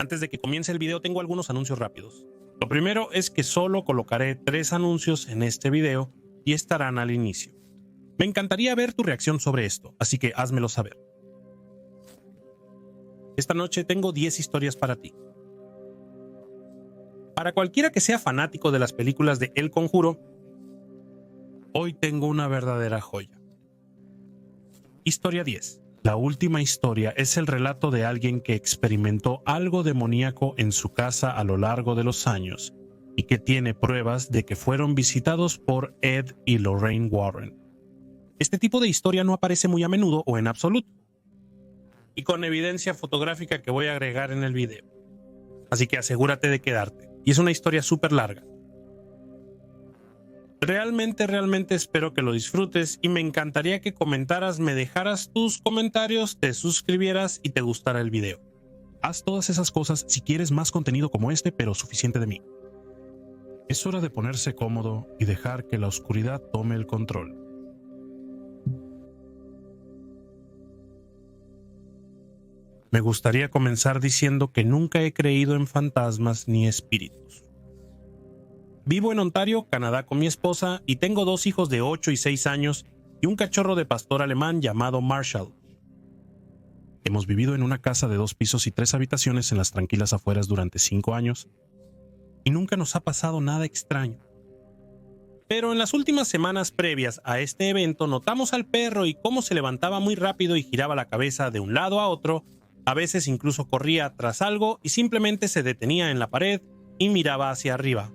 Antes de que comience el video tengo algunos anuncios rápidos. Lo primero es que solo colocaré 3 anuncios en este video y estarán al inicio. Me encantaría ver tu reacción sobre esto, así que házmelo saber. Esta noche tengo 10 historias para ti. Para cualquiera que sea fanático de las películas de El Conjuro, hoy tengo una verdadera joya. Historia 10. La última historia es el relato de alguien que experimentó algo demoníaco en su casa a lo largo de los años y que tiene pruebas de que fueron visitados por Ed y Lorraine Warren. Este tipo de historia no aparece muy a menudo o en absoluto, y con evidencia fotográfica que voy a agregar en el video. Así que asegúrate de quedarte. Y es una historia súper larga. Realmente espero que lo disfrutes y me encantaría que comentaras, me dejaras tus comentarios, te suscribieras y te gustara el video. Haz todas esas cosas si quieres más contenido como este, pero suficiente de mí. Es hora de ponerse cómodo y dejar que la oscuridad tome el control. Me gustaría comenzar diciendo que nunca he creído en fantasmas ni espíritus. Vivo en Ontario, Canadá, con mi esposa y tengo 2 hijos de 8 y 6 años y un cachorro de pastor alemán llamado Marshall. Hemos vivido en una casa de 2 pisos y 3 habitaciones en las tranquilas afueras durante 5 años y nunca nos ha pasado nada extraño. Pero en las últimas semanas previas a este evento notamos al perro y cómo se levantaba muy rápido y giraba la cabeza de un lado a otro, a veces incluso corría tras algo y simplemente se detenía en la pared y miraba hacia arriba.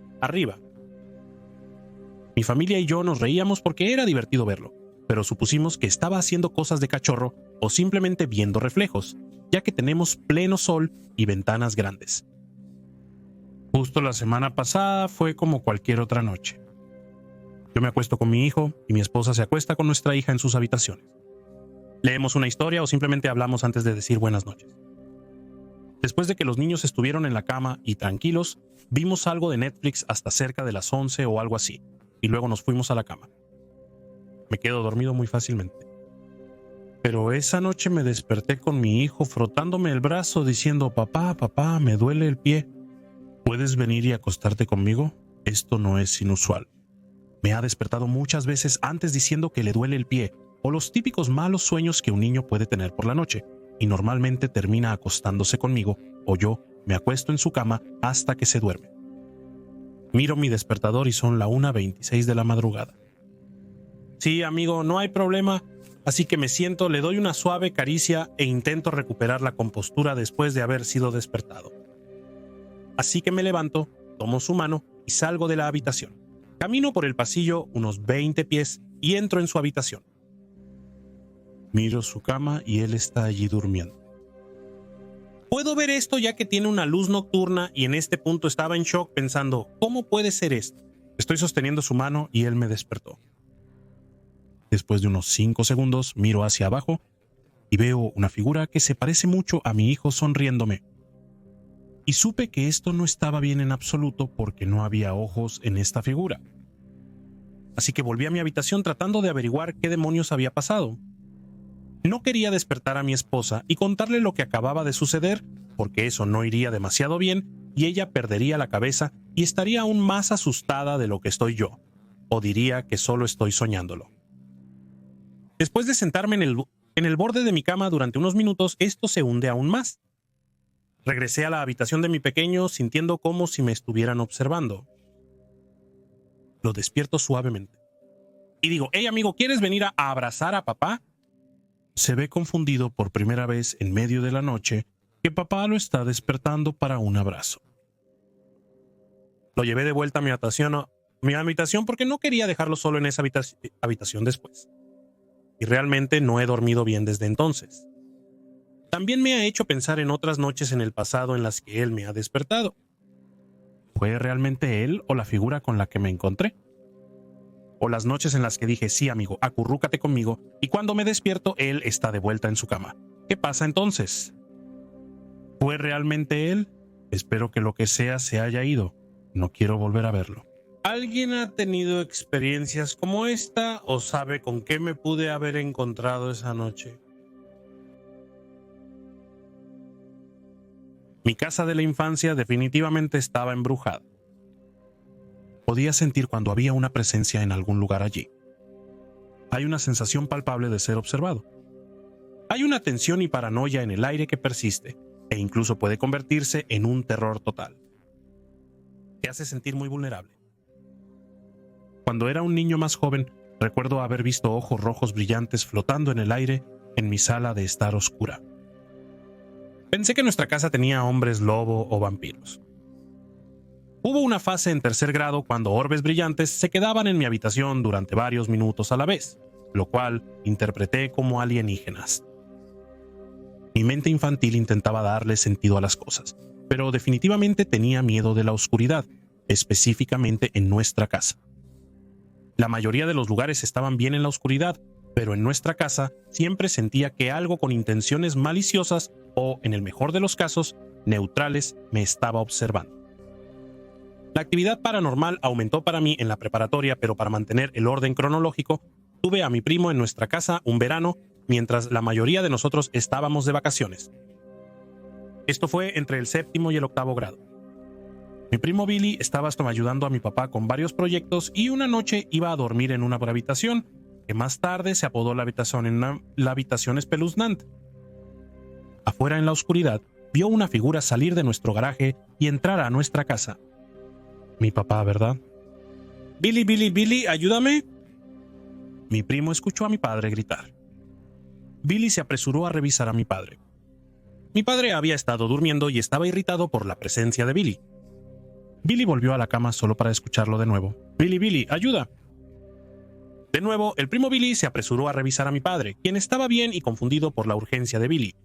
Mi familia y yo nos reíamos porque era divertido verlo, pero supusimos que estaba haciendo cosas de cachorro o simplemente viendo reflejos, ya que tenemos pleno sol y ventanas grandes. Justo la semana pasada fue como cualquier otra noche. Yo me acuesto con mi hijo y mi esposa se acuesta con nuestra hija en sus habitaciones. Leemos una historia o simplemente hablamos antes de decir buenas noches. Después de que los niños estuvieron en la cama y tranquilos, vimos algo de Netflix hasta cerca de las 11 o algo así, y luego nos fuimos a la cama. Me quedo dormido muy fácilmente. Pero esa noche me desperté con mi hijo frotándome el brazo diciendo: papá, me duele el pie. ¿Puedes venir y acostarte conmigo? Esto no es inusual. Me ha despertado muchas veces antes diciendo que le duele el pie, o los típicos malos sueños que un niño puede tener por la noche, y normalmente termina acostándose conmigo, o yo me acuesto en su cama hasta que se duerme. Miro mi despertador y son la 1:26 de la madrugada. Sí, amigo, no hay problema, así que me siento, le doy una suave caricia e intento recuperar la compostura después de haber sido despertado. Así que me levanto, tomo su mano y salgo de la habitación. Camino por el pasillo unos 20 pies y entro en su habitación. Miro su cama y él está allí durmiendo. Puedo ver esto ya que tiene una luz nocturna y en este punto estaba en shock pensando, ¿cómo puede ser esto? Estoy sosteniendo su mano y él me despertó. Después de unos 5 segundos miro hacia abajo y veo una figura que se parece mucho a mi hijo sonriéndome. Y supe que esto no estaba bien en absoluto porque no había ojos en esta figura. Así que volví a mi habitación tratando de averiguar qué demonios había pasado. No quería despertar a mi esposa y contarle lo que acababa de suceder, porque eso no iría demasiado bien y ella perdería la cabeza y estaría aún más asustada de lo que estoy yo, o diría que solo estoy soñándolo. Después de sentarme en el borde de mi cama durante unos minutos, esto se hunde aún más. Regresé a la habitación de mi pequeño sintiendo como si me estuvieran observando. Lo despierto suavemente. Y digo, hey amigo, ¿quieres venir a abrazar a papá? Se ve confundido por primera vez en medio de la noche que papá lo está despertando para un abrazo. Lo llevé de vuelta a mi habitación porque no quería dejarlo solo en esa habitación después. Y realmente no he dormido bien desde entonces. También me ha hecho pensar en otras noches en el pasado en las que él me ha despertado. ¿Fue realmente él o la figura con la que me encontré? O las noches en las que dije, sí amigo, acurrúcate conmigo, y cuando me despierto él está de vuelta en su cama. ¿Qué pasa entonces? ¿Fue realmente él? Espero que lo que sea se haya ido. No quiero volver a verlo. ¿Alguien ha tenido experiencias como esta o sabe con qué me pude haber encontrado esa noche? Mi casa de la infancia definitivamente estaba embrujada. Podía sentir cuando había una presencia en algún lugar allí. Hay una sensación palpable de ser observado. Hay una tensión y paranoia en el aire que persiste, e incluso puede convertirse en un terror total. Te hace sentir muy vulnerable. Cuando era un niño más joven, recuerdo haber visto ojos rojos brillantes flotando en el aire en mi sala de estar oscura. Pensé que nuestra casa tenía hombres lobo o vampiros. Hubo una fase en tercer grado cuando orbes brillantes se quedaban en mi habitación durante varios minutos a la vez, lo cual interpreté como alienígenas. Mi mente infantil intentaba darle sentido a las cosas, pero definitivamente tenía miedo de la oscuridad, específicamente en nuestra casa. La mayoría de los lugares estaban bien en la oscuridad, pero en nuestra casa siempre sentía que algo con intenciones maliciosas o, en el mejor de los casos, neutrales me estaba observando. La actividad paranormal aumentó para mí en la preparatoria, pero para mantener el orden cronológico, tuve a mi primo en nuestra casa un verano mientras la mayoría de nosotros estábamos de vacaciones. Esto fue entre el 7º y el 8º grado. Mi primo Billy estaba ayudando a mi papá con varios proyectos y una noche iba a dormir en una habitación que más tarde se apodó la habitación espeluznante. Afuera en la oscuridad, vio una figura salir de nuestro garaje y entrar a nuestra casa. Mi papá, ¿verdad? Billy, Billy, Billy, ayúdame. Mi primo escuchó a mi padre gritar. Billy se apresuró a revisar a mi padre. Mi padre había estado durmiendo y estaba irritado por la presencia de Billy. Billy volvió a la cama solo para escucharlo de nuevo. Billy, Billy, ayuda. De nuevo, el primo Billy se apresuró a revisar a mi padre, quien estaba bien y confundido por la urgencia de Billy.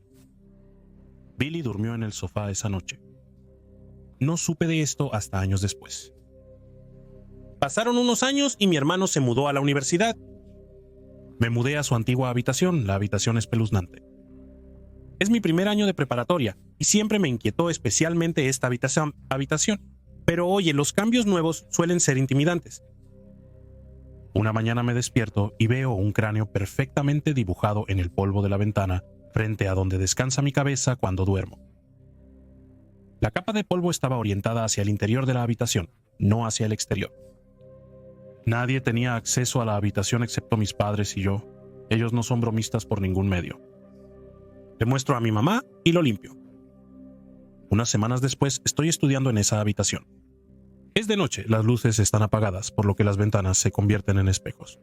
Billy durmió en el sofá esa noche. No supe de esto hasta años después. Pasaron unos años y mi hermano se mudó a la universidad. Me mudé a su antigua habitación, la habitación espeluznante. Es mi primer año de preparatoria y siempre me inquietó especialmente esta habitación. Pero oye, los cambios nuevos suelen ser intimidantes. Una mañana me despierto y veo un cráneo perfectamente dibujado en el polvo de la ventana frente a donde descansa mi cabeza cuando duermo. La capa de polvo estaba orientada hacia el interior de la habitación, no hacia el exterior. Nadie tenía acceso a la habitación excepto mis padres y yo. Ellos no son bromistas por ningún medio. Le muestro a mi mamá y lo limpio. Unas semanas después estoy estudiando en esa habitación. Es de noche, las luces están apagadas, por lo que las ventanas se convierten en espejos.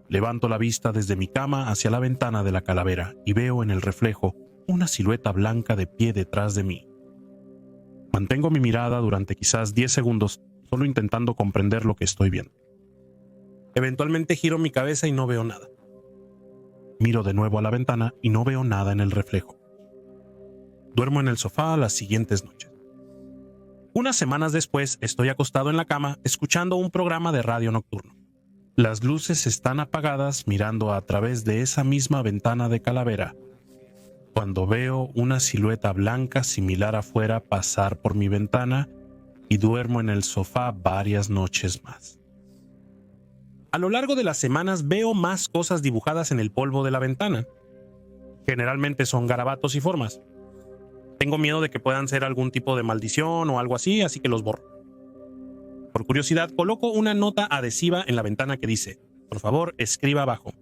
Levanto la vista desde mi cama hacia la ventana de la calavera y veo en el reflejo una silueta blanca de pie detrás de mí. Mantengo mi mirada durante quizás 10 segundos, solo intentando comprender lo que estoy viendo. Eventualmente giro mi cabeza y no veo nada. Miro de nuevo a la ventana y no veo nada en el reflejo. Duermo en el sofá las siguientes noches. Unas semanas después estoy acostado en la cama escuchando un programa de radio nocturno. Las luces están apagadas mirando a través de esa misma ventana de calavera, cuando veo una silueta blanca similar afuera pasar por mi ventana y duermo en el sofá varias noches más. A lo largo de las semanas veo más cosas dibujadas en el polvo de la ventana. Generalmente son garabatos y formas. Tengo miedo de que puedan ser algún tipo de maldición o algo así que los borro. Por curiosidad, coloco una nota adhesiva en la ventana que dice: por favor, escriba abajo.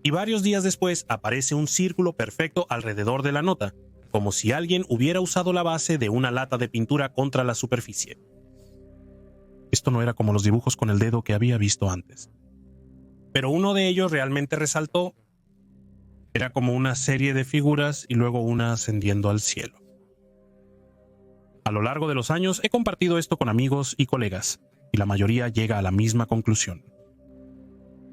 Y varios días después aparece un círculo perfecto alrededor de la nota, como si alguien hubiera usado la base de una lata de pintura contra la superficie. Esto no era como los dibujos con el dedo que había visto antes. Pero uno de ellos realmente resaltó. Era como una serie de figuras y luego una ascendiendo al cielo. A lo largo de los años he compartido esto con amigos y colegas, y la mayoría llega a la misma conclusión.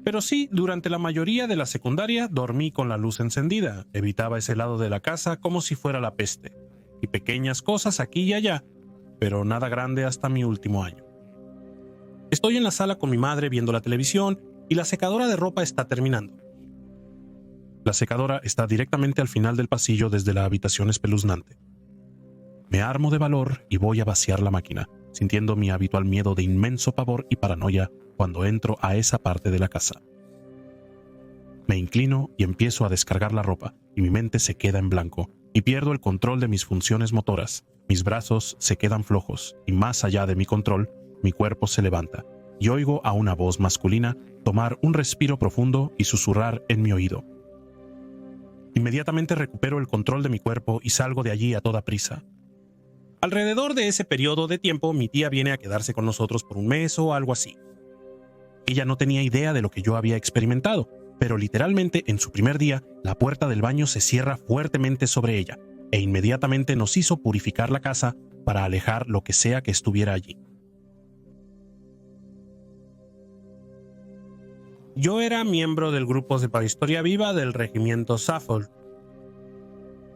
Pero sí, durante la mayoría de la secundaria dormí con la luz encendida, evitaba ese lado de la casa como si fuera la peste, y pequeñas cosas aquí y allá, pero nada grande hasta mi último año. Estoy en la sala con mi madre viendo la televisión y la secadora de ropa está terminando. La secadora está directamente al final del pasillo desde la habitación espeluznante. Me armo de valor y voy a vaciar la máquina, sintiendo mi habitual miedo de inmenso pavor y paranoia cuando entro a esa parte de la casa. Me inclino y empiezo a descargar la ropa, y mi mente se queda en blanco, y pierdo el control de mis funciones motoras. Mis brazos se quedan flojos y más allá de mi control, mi cuerpo se levanta y oigo a una voz masculina tomar un respiro profundo y susurrar en mi oído. Inmediatamente recupero el control de mi cuerpo y salgo de allí a toda prisa. Alrededor de ese periodo de tiempo, mi tía viene a quedarse con nosotros por un mes o algo así. Ella no tenía idea de lo que yo había experimentado, pero literalmente en su primer día, la puerta del baño se cierra fuertemente sobre ella, e inmediatamente nos hizo purificar la casa para alejar lo que sea que estuviera allí. Yo era miembro del grupo de Historia Viva del regimiento Suffolk.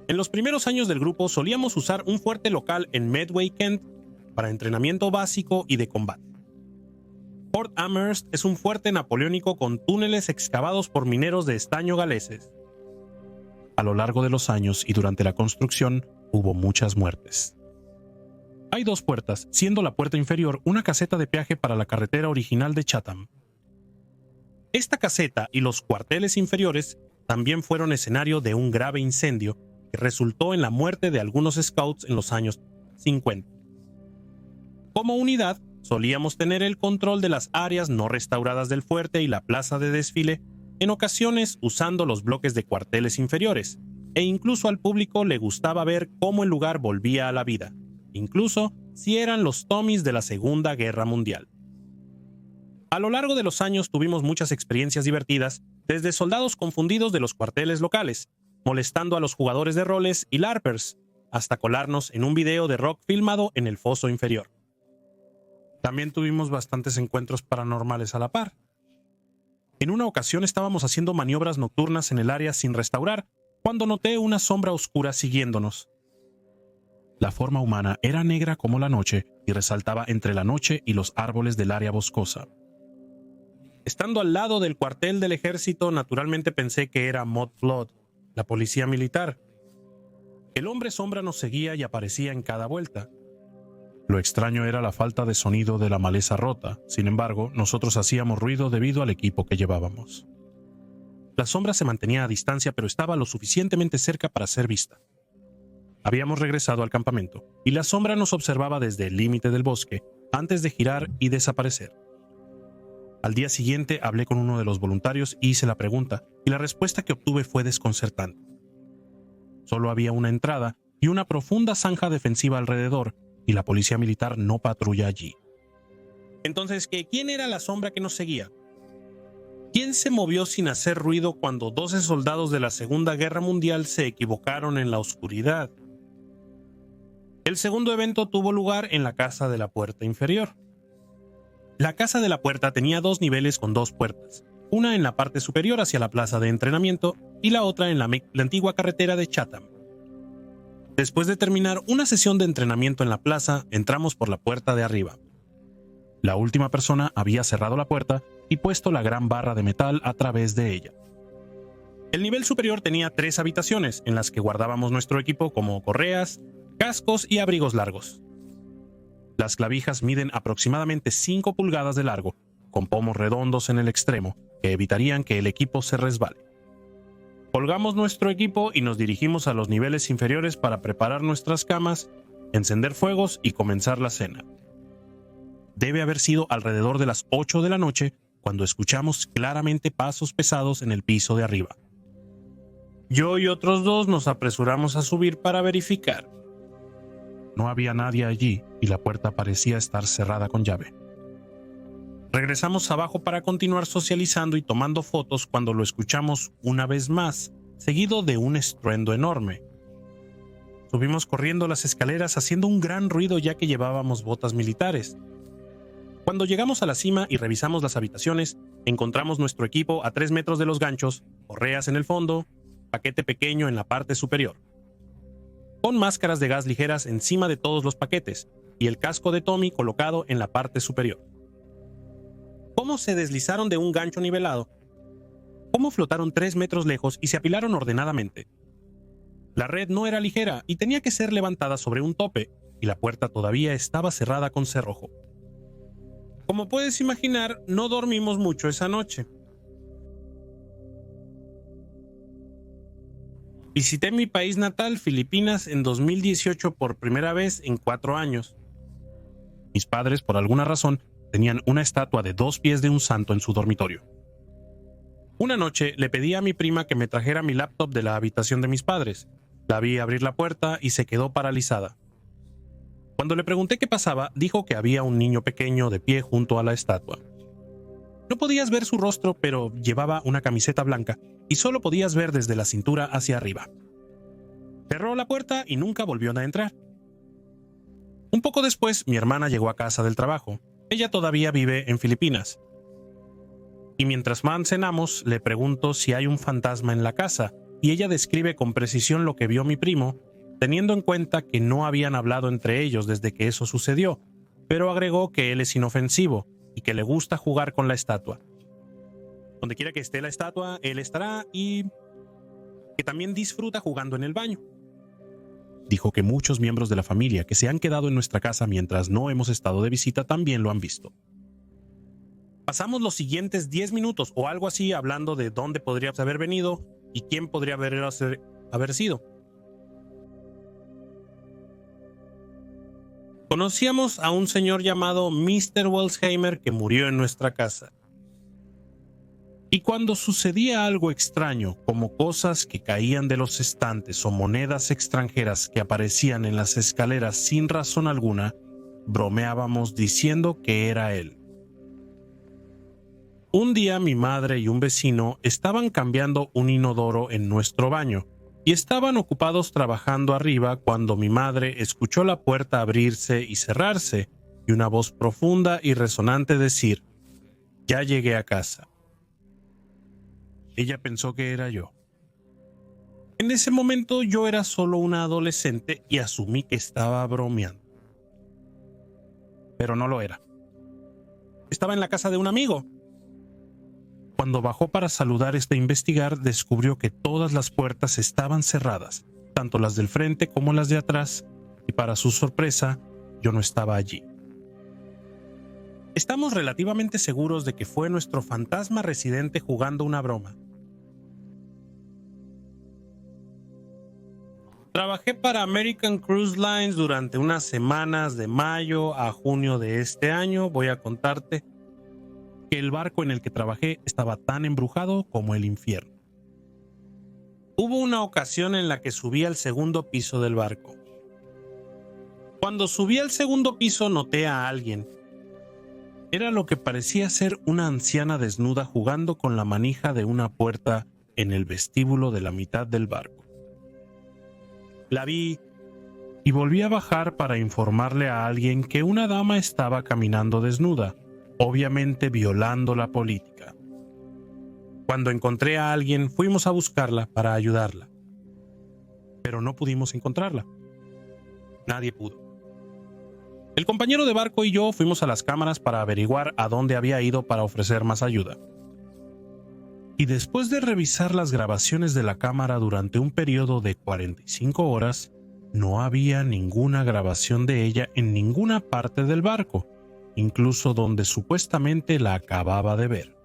En los primeros años del grupo solíamos usar un fuerte local en Medway, Kent, para entrenamiento básico y de combate. Fort Amherst es un fuerte napoleónico con túneles excavados por mineros de estaño galeses. A lo largo de los años y durante la construcción hubo muchas muertes. Hay dos puertas, siendo la puerta inferior una caseta de peaje para la carretera original de Chatham. Esta caseta y los cuarteles inferiores también fueron escenario de un grave incendio que resultó en la muerte de algunos scouts en los años 50. Como unidad, solíamos tener el control de las áreas no restauradas del fuerte y la plaza de desfile, en ocasiones usando los bloques de cuarteles inferiores, e incluso al público le gustaba ver cómo el lugar volvía a la vida, incluso si eran los Tommies de la Segunda Guerra Mundial. A lo largo de los años tuvimos muchas experiencias divertidas, desde soldados confundidos de los cuarteles locales, molestando a los jugadores de roles y LARPers, hasta colarnos en un video de rock filmado en el foso inferior. También tuvimos bastantes encuentros paranormales a la par. En una ocasión estábamos haciendo maniobras nocturnas en el área sin restaurar, cuando noté una sombra oscura siguiéndonos. La forma humana era negra como la noche y resaltaba entre la noche y los árboles del área boscosa. Estando al lado del cuartel del ejército, naturalmente pensé que era Mod Flood, la policía militar. El hombre sombra nos seguía y aparecía en cada vuelta. Lo extraño era la falta de sonido de la maleza rota. Sin embargo, nosotros hacíamos ruido debido al equipo que llevábamos. La sombra se mantenía a distancia, pero estaba lo suficientemente cerca para ser vista. Habíamos regresado al campamento, y la sombra nos observaba desde el límite del bosque, antes de girar y desaparecer. Al día siguiente hablé con uno de los voluntarios y hice la pregunta, y la respuesta que obtuve fue desconcertante. Solo había una entrada y una profunda zanja defensiva alrededor, y la policía militar no patrulla allí. Entonces, ¿quién era la sombra que nos seguía? ¿Quién se movió sin hacer ruido cuando 12 soldados de la Segunda Guerra Mundial se equivocaron en la oscuridad? El segundo evento tuvo lugar en la casa de la puerta inferior. La casa de la puerta tenía dos niveles con dos puertas, una en la parte superior hacia la plaza de entrenamiento y la otra en la antigua carretera de Chatham. Después de terminar una sesión de entrenamiento en la plaza, entramos por la puerta de arriba. La última persona había cerrado la puerta y puesto la gran barra de metal a través de ella. El nivel superior tenía 3 habitaciones en las que guardábamos nuestro equipo como correas, cascos y abrigos largos. Las clavijas miden aproximadamente 5 pulgadas de largo, con pomos redondos en el extremo, que evitarían que el equipo se resbale. Colgamos nuestro equipo y nos dirigimos a los niveles inferiores para preparar nuestras camas, encender fuegos y comenzar la cena. Debe haber sido alrededor de las 8 de la noche cuando escuchamos claramente pasos pesados en el piso de arriba. Yo y otros 2 nos apresuramos a subir para verificar. No había nadie allí y la puerta parecía estar cerrada con llave. Regresamos abajo para continuar socializando y tomando fotos cuando lo escuchamos una vez más, seguido de un estruendo enorme. Subimos corriendo las escaleras haciendo un gran ruido ya que llevábamos botas militares. Cuando llegamos a la cima y revisamos las habitaciones, encontramos nuestro equipo a 3 metros de los ganchos, correas en el fondo, paquete pequeño en la parte superior, con máscaras de gas ligeras encima de todos los paquetes y el casco de Tommy colocado en la parte superior. ¿Cómo se deslizaron de un gancho nivelado? ¿Cómo flotaron 3 metros lejos y se apilaron ordenadamente? La red no era ligera y tenía que ser levantada sobre un tope, y la puerta todavía estaba cerrada con cerrojo. Como puedes imaginar, no dormimos mucho esa noche. Visité mi país natal, Filipinas, en 2018 por primera vez en 4 años. Mis padres, por alguna razón, tenían una estatua de 2 pies de un santo en su dormitorio. Una noche le pedí a mi prima que me trajera mi laptop de la habitación de mis padres. La vi abrir la puerta y se quedó paralizada. Cuando le pregunté qué pasaba, dijo que había un niño pequeño de pie junto a la estatua. No podías ver su rostro, pero llevaba una camiseta blanca y solo podías ver desde la cintura hacia arriba. Cerró la puerta y nunca volvió a entrar. Un poco después, mi hermana llegó a casa del trabajo. Ella todavía vive en Filipinas. Y mientras más cenamos, le pregunto si hay un fantasma en la casa, y ella describe con precisión lo que vio mi primo, teniendo en cuenta que no habían hablado entre ellos desde que eso sucedió, pero agregó que él es inofensivo y que le gusta jugar con la estatua. Donde quiera que esté la estatua, él estará, y que también disfruta jugando en el baño. Dijo que muchos miembros de la familia que se han quedado en nuestra casa mientras no hemos estado de visita también lo han visto. Pasamos los siguientes 10 minutos o algo así hablando de dónde podría haber venido y quién podría haber sido. Conocíamos a un señor llamado Mr. Welsheimer que murió en nuestra casa. Y cuando sucedía algo extraño, como cosas que caían de los estantes o monedas extranjeras que aparecían en las escaleras sin razón alguna, bromeábamos diciendo que era él. Un día mi madre y un vecino estaban cambiando un inodoro en nuestro baño y estaban ocupados trabajando arriba cuando mi madre escuchó la puerta abrirse y cerrarse y una voz profunda y resonante decir: «Ya llegué a casa». Ella pensó que era yo. En ese momento yo era solo una adolescente y asumí que estaba bromeando. Pero no lo era. Estaba en la casa de un amigo. Cuando bajó para saludar e investigar, descubrió que todas las puertas estaban cerradas, tanto las del frente como las de atrás, y para su sorpresa, yo no estaba allí. Estamos relativamente seguros de que fue nuestro fantasma residente jugando una broma. Trabajé para American Cruise Lines durante unas semanas de mayo a junio de este año. Voy a contarte que el barco en el que trabajé estaba tan embrujado como el infierno. Hubo una ocasión en la que subí al segundo piso del barco. Cuando subí al segundo piso noté a alguien. Era lo que parecía ser una anciana desnuda jugando con la manija de una puerta en el vestíbulo de la mitad del barco. La vi y volví a bajar para informarle a alguien que una dama estaba caminando desnuda, obviamente violando la política. Cuando encontré a alguien, fuimos a buscarla para ayudarla. Pero no pudimos encontrarla. Nadie pudo. El compañero de barco y yo fuimos a las cámaras para averiguar a dónde había ido para ofrecer más ayuda. Y después de revisar las grabaciones de la cámara durante un periodo de 45 horas, no había ninguna grabación de ella en ninguna parte del barco, incluso donde supuestamente la acababa de ver.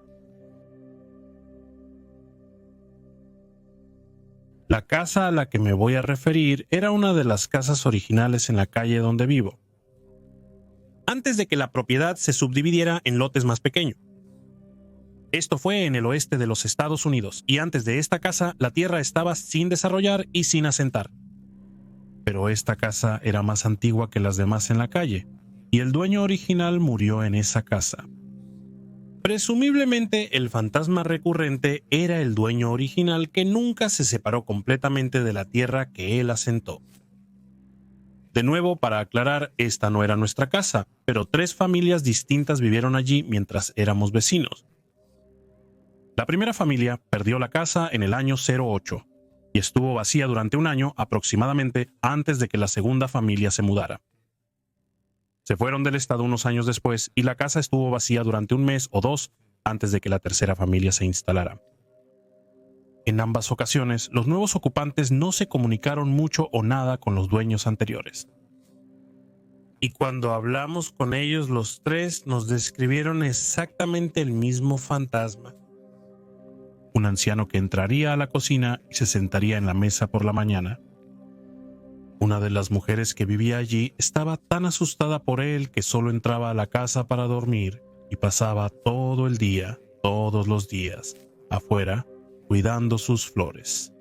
La casa a la que me voy a referir era una de las casas originales en la calle donde vivo, antes de que la propiedad se subdividiera en lotes más pequeños. Esto fue en el oeste de los Estados Unidos, y antes de esta casa la tierra estaba sin desarrollar y sin asentar. Pero esta casa era más antigua que las demás en la calle, y el dueño original murió en esa casa. Presumiblemente el fantasma recurrente era el dueño original que nunca se separó completamente de la tierra que él asentó. De nuevo, para aclarar, esta no era nuestra casa, pero 3 familias distintas vivieron allí mientras éramos vecinos. La primera familia perdió la casa en el año 08 y estuvo vacía durante un año aproximadamente antes de que la segunda familia se mudara. Se fueron del estado unos años después y la casa estuvo vacía durante un mes o 2 antes de que la tercera familia se instalara. En ambas ocasiones, los nuevos ocupantes no se comunicaron mucho o nada con los dueños anteriores. Y cuando hablamos con ellos, los 3 nos describieron exactamente el mismo fantasma. un anciano que entraría a la cocina y se sentaría en la mesa por la mañana. Una de las mujeres que vivía allí estaba tan asustada por él que solo entraba a la casa para dormir y pasaba todo el día, todos los días, afuera, cuidando sus flores.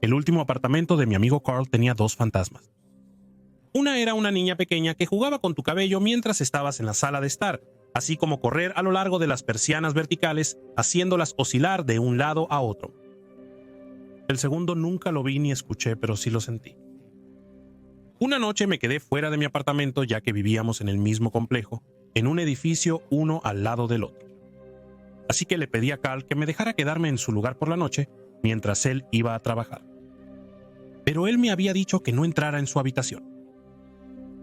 El último apartamento de mi amigo Carl tenía 2 fantasmas. Una era una niña pequeña que jugaba con tu cabello mientras estabas en la sala de estar, así como correr a lo largo de las persianas verticales, haciéndolas oscilar de un lado a otro. El segundo nunca lo vi ni escuché, pero sí lo sentí. Una noche me quedé fuera de mi apartamento ya que vivíamos en el mismo complejo, en un edificio uno al lado del otro. Así que le pedí a Carl que me dejara quedarme en su lugar por la noche mientras él iba a trabajar. Pero él me había dicho que no entrara en su habitación.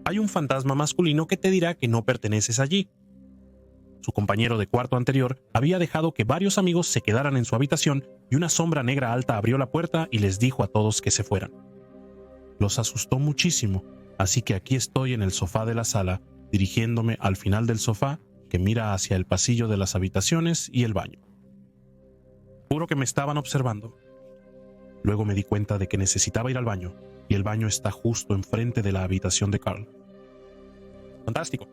Hay un fantasma masculino que te dirá que no perteneces allí. Su compañero de cuarto anterior había dejado que varios amigos se quedaran en su habitación y una sombra negra alta abrió la puerta y les dijo a todos que se fueran. Los asustó muchísimo, así que aquí estoy en el sofá de la sala, dirigiéndome al final del sofá que mira hacia el pasillo de las habitaciones y el baño. Juro que me estaban observando. Luego me di cuenta de que necesitaba ir al baño, y el baño está justo enfrente de la habitación de Carl. Fantástico.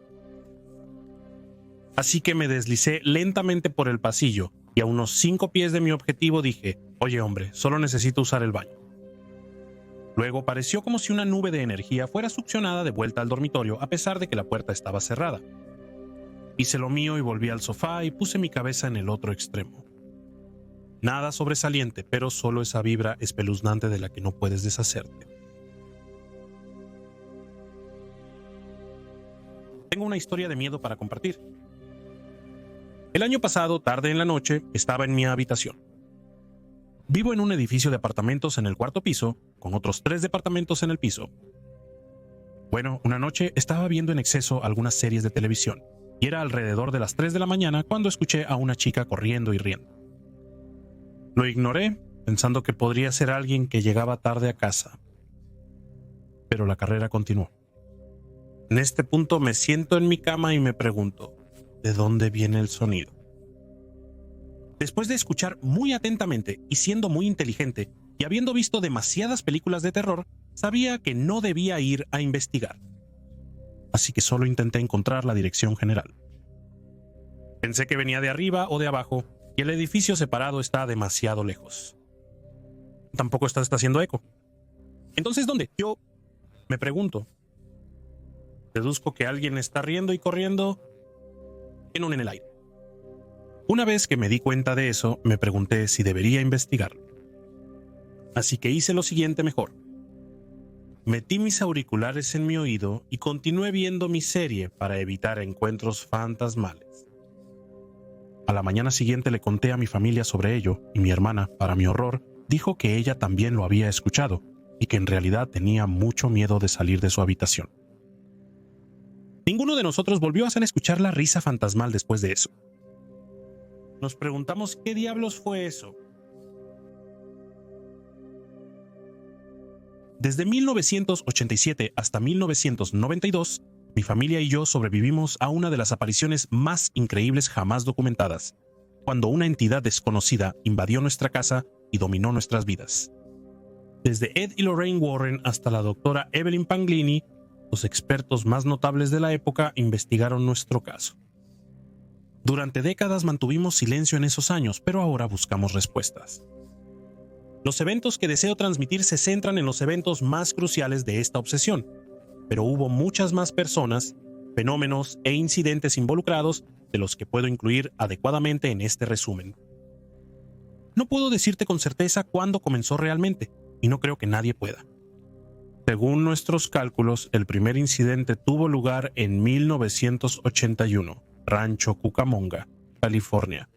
Así que me deslicé lentamente por el pasillo, y a unos 5 pies de mi objetivo dije, «Oye hombre, solo necesito usar el baño». Luego pareció como si una nube de energía fuera succionada de vuelta al dormitorio a pesar de que la puerta estaba cerrada. Hice lo mío y volví al sofá y puse mi cabeza en el otro extremo. Nada sobresaliente, pero solo esa vibra espeluznante de la que no puedes deshacerte. Tengo una historia de miedo para compartir. El año pasado, tarde en la noche, estaba en mi habitación. Vivo en un edificio de apartamentos en el 4º piso, con otros 3 departamentos en el piso. Bueno, una noche estaba viendo en exceso algunas series de televisión, y era alrededor de las 3 de la mañana cuando escuché a una chica corriendo y riendo. Lo ignoré, pensando que podría ser alguien que llegaba tarde a casa. Pero la carrera continuó. En este punto me siento en mi cama y me pregunto, ¿de dónde viene el sonido? Después de escuchar muy atentamente y siendo muy inteligente y habiendo visto demasiadas películas de terror, sabía que no debía ir a investigar. Así que solo intenté encontrar la dirección general. Pensé que venía de arriba o de abajo y el edificio separado está demasiado lejos. Tampoco está haciendo eco. ¿Entonces dónde? Yo me pregunto. Deduzco que alguien está riendo y corriendo en el aire. Una vez que me di cuenta de eso, me pregunté si debería investigar. Así que hice lo siguiente mejor. Metí mis auriculares en mi oído y continué viendo mi serie para evitar encuentros fantasmales. A la mañana siguiente le conté a mi familia sobre ello y mi hermana, para mi horror, dijo que ella también lo había escuchado y que en realidad tenía mucho miedo de salir de su habitación. Ninguno de nosotros volvió a hacer escuchar la risa fantasmal después de eso. Nos preguntamos qué diablos fue eso. Desde 1987 hasta 1992, mi familia y yo sobrevivimos a una de las apariciones más increíbles jamás documentadas, cuando una entidad desconocida invadió nuestra casa y dominó nuestras vidas. Desde Ed y Lorraine Warren hasta la doctora Evelyn Panglini, los expertos más notables de la época investigaron nuestro caso. Durante décadas mantuvimos silencio en esos años, pero ahora buscamos respuestas. Los eventos que deseo transmitir se centran en los eventos más cruciales de esta obsesión, pero hubo muchas más personas, fenómenos e incidentes involucrados de los que puedo incluir adecuadamente en este resumen. No puedo decirte con certeza cuándo comenzó realmente, y no creo que nadie pueda. Según nuestros cálculos, el primer incidente tuvo lugar en 1981. Rancho Cucamonga, California,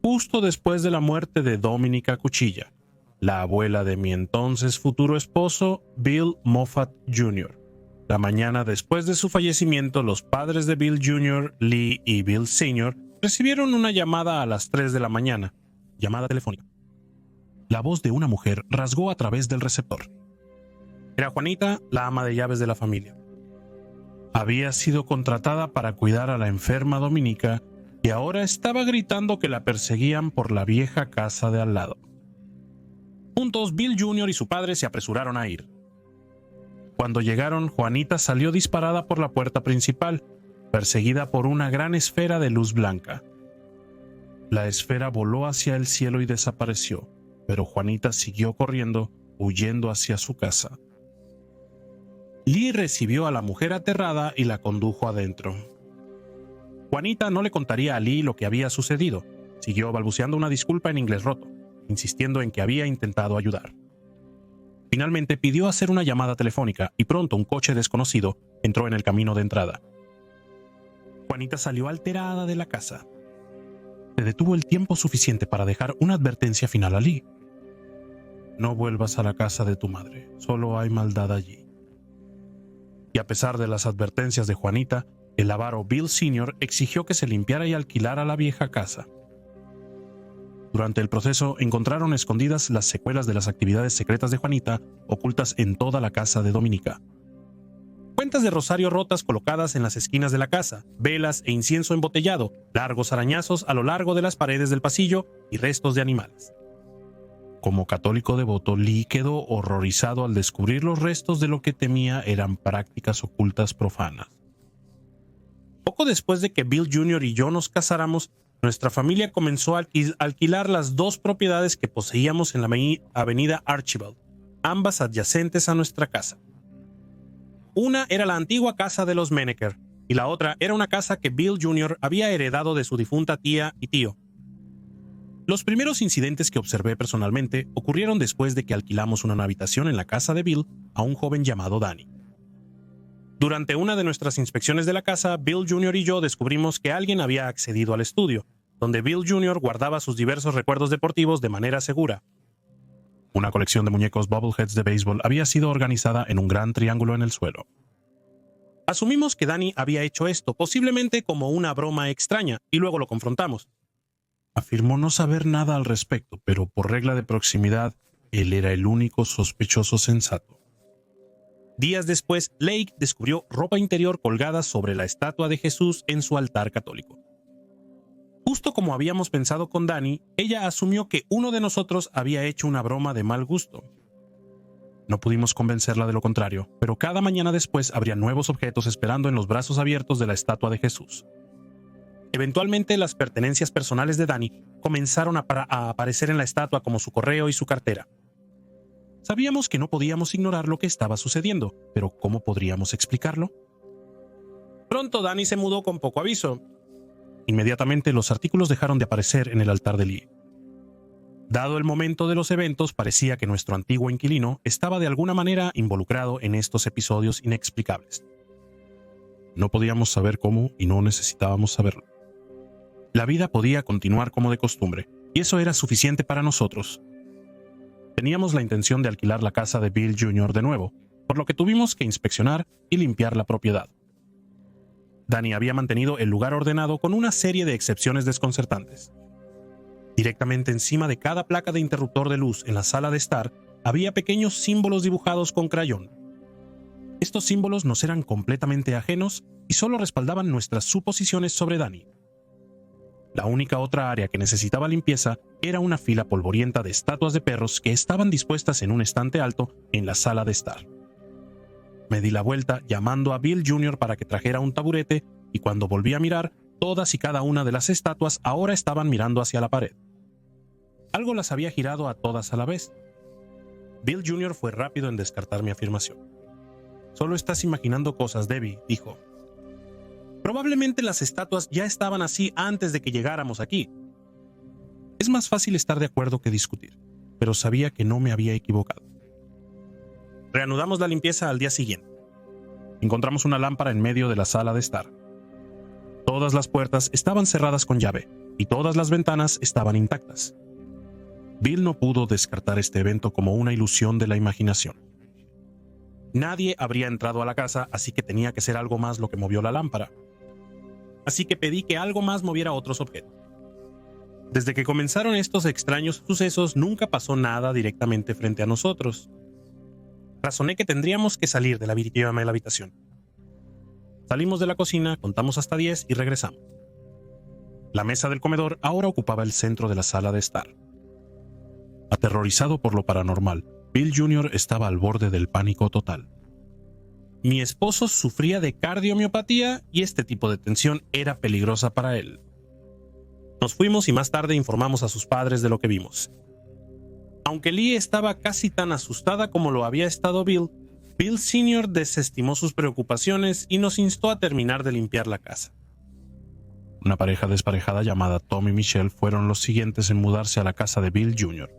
justo después de la muerte de Dominica Cuchilla, la abuela de mi entonces futuro esposo, Bill Moffat Jr. La mañana después de su fallecimiento, los padres de Bill Jr., Lee y Bill Sr. recibieron una llamada a las 3 de la mañana, llamada telefónica. La voz de una mujer rasgó a través del receptor. Era Juanita, la ama de llaves de la familia. Había sido contratada para cuidar a la enferma Dominica y ahora estaba gritando que la perseguían por la vieja casa de al lado. Juntos, Bill Jr. y su padre se apresuraron a ir. Cuando llegaron, Juanita salió disparada por la puerta principal, perseguida por una gran esfera de luz blanca. La esfera voló hacia el cielo y desapareció, pero Juanita siguió corriendo, huyendo hacia su casa. Lee recibió a la mujer aterrada y la condujo adentro. Juanita no le contaría a Lee lo que había sucedido. Siguió balbuceando una disculpa en inglés roto, insistiendo en que había intentado ayudar. Finalmente pidió hacer una llamada telefónica y pronto un coche desconocido entró en el camino de entrada. Juanita salió alterada de la casa. Se detuvo el tiempo suficiente para dejar una advertencia final a Lee. No vuelvas a la casa de tu madre, solo hay maldad allí. Y a pesar de las advertencias de Juanita, el avaro Bill Sr. exigió que se limpiara y alquilara la vieja casa. Durante el proceso encontraron escondidas las secuelas de las actividades secretas de Juanita, ocultas en toda la casa de Dominica. Cuentas de rosario rotas colocadas en las esquinas de la casa, velas e incienso embotellado, largos arañazos a lo largo de las paredes del pasillo y restos de animales. Como católico devoto, Lee quedó horrorizado al descubrir los restos de lo que temía eran prácticas ocultas profanas. Poco después de que Bill Jr. y yo nos casáramos, nuestra familia comenzó a alquilar las dos propiedades que poseíamos en la avenida Archibald, ambas adyacentes a nuestra casa. Una era la antigua casa de los Meneker, y la otra era una casa que Bill Jr. había heredado de su difunta tía y tío. Los primeros incidentes que observé personalmente ocurrieron después de que alquilamos una habitación en la casa de Bill a un joven llamado Danny. Durante una de nuestras inspecciones de la casa, Bill Jr. y yo descubrimos que alguien había accedido al estudio, donde Bill Jr. guardaba sus diversos recuerdos deportivos de manera segura. Una colección de muñecos bobbleheads de béisbol había sido organizada en un gran triángulo en el suelo. Asumimos que Danny había hecho esto, posiblemente como una broma extraña, y luego lo confrontamos. Afirmó no saber nada al respecto, pero por regla de proximidad, él era el único sospechoso sensato. Días después, Lake descubrió ropa interior colgada sobre la estatua de Jesús en su altar católico. Justo como habíamos pensado con Danny, ella asumió que uno de nosotros había hecho una broma de mal gusto. No pudimos convencerla de lo contrario, pero cada mañana después habría nuevos objetos esperando en los brazos abiertos de la estatua de Jesús. Eventualmente, las pertenencias personales de Danny comenzaron a aparecer en la estatua como su correo y su cartera. Sabíamos que no podíamos ignorar lo que estaba sucediendo, pero ¿cómo podríamos explicarlo? Pronto Danny se mudó con poco aviso. Inmediatamente los artículos dejaron de aparecer en el altar de Lee. Dado el momento de los eventos, parecía que nuestro antiguo inquilino estaba de alguna manera involucrado en estos episodios inexplicables. No podíamos saber cómo y no necesitábamos saberlo. La vida podía continuar como de costumbre, y eso era suficiente para nosotros. Teníamos la intención de alquilar la casa de Bill Jr. de nuevo, por lo que tuvimos que inspeccionar y limpiar la propiedad. Danny había mantenido el lugar ordenado con una serie de excepciones desconcertantes. Directamente encima de cada placa de interruptor de luz en la sala de estar había pequeños símbolos dibujados con crayón. Estos símbolos nos eran completamente ajenos y solo respaldaban nuestras suposiciones sobre Danny. La única otra área que necesitaba limpieza era una fila polvorienta de estatuas de perros que estaban dispuestas en un estante alto en la sala de estar. Me di la vuelta llamando a Bill Jr. para que trajera un taburete y cuando volví a mirar, todas y cada una de las estatuas ahora estaban mirando hacia la pared. Algo las había girado a todas a la vez. Bill Jr. fue rápido en descartar mi afirmación. «Solo estás imaginando cosas, Debbie», dijo. «Probablemente las estatuas ya estaban así antes de que llegáramos aquí». Es más fácil estar de acuerdo que discutir, pero sabía que no me había equivocado. Reanudamos la limpieza al día siguiente. Encontramos una lámpara en medio de la sala de estar. Todas las puertas estaban cerradas con llave y todas las ventanas estaban intactas. Bill no pudo descartar este evento como una ilusión de la imaginación. Nadie habría entrado a la casa, así que tenía que ser algo más lo que movió la lámpara. Así que pedí que algo más moviera otros objetos. Desde que comenzaron estos extraños sucesos, nunca pasó nada directamente frente a nosotros. Razoné que tendríamos que salir de la habitación. Salimos de la cocina, contamos hasta 10 y regresamos. La mesa del comedor ahora ocupaba el centro de la sala de estar. Aterrorizado por lo paranormal, Bill Jr. estaba al borde del pánico total. Mi esposo sufría de cardiomiopatía y este tipo de tensión era peligrosa para él. Nos fuimos y más tarde informamos a sus padres de lo que vimos. Aunque Lee estaba casi tan asustada como lo había estado Bill, Bill Sr. desestimó sus preocupaciones y nos instó a terminar de limpiar la casa. Una pareja desparejada llamada Tom y Michelle fueron los siguientes en mudarse a la casa de Bill Jr.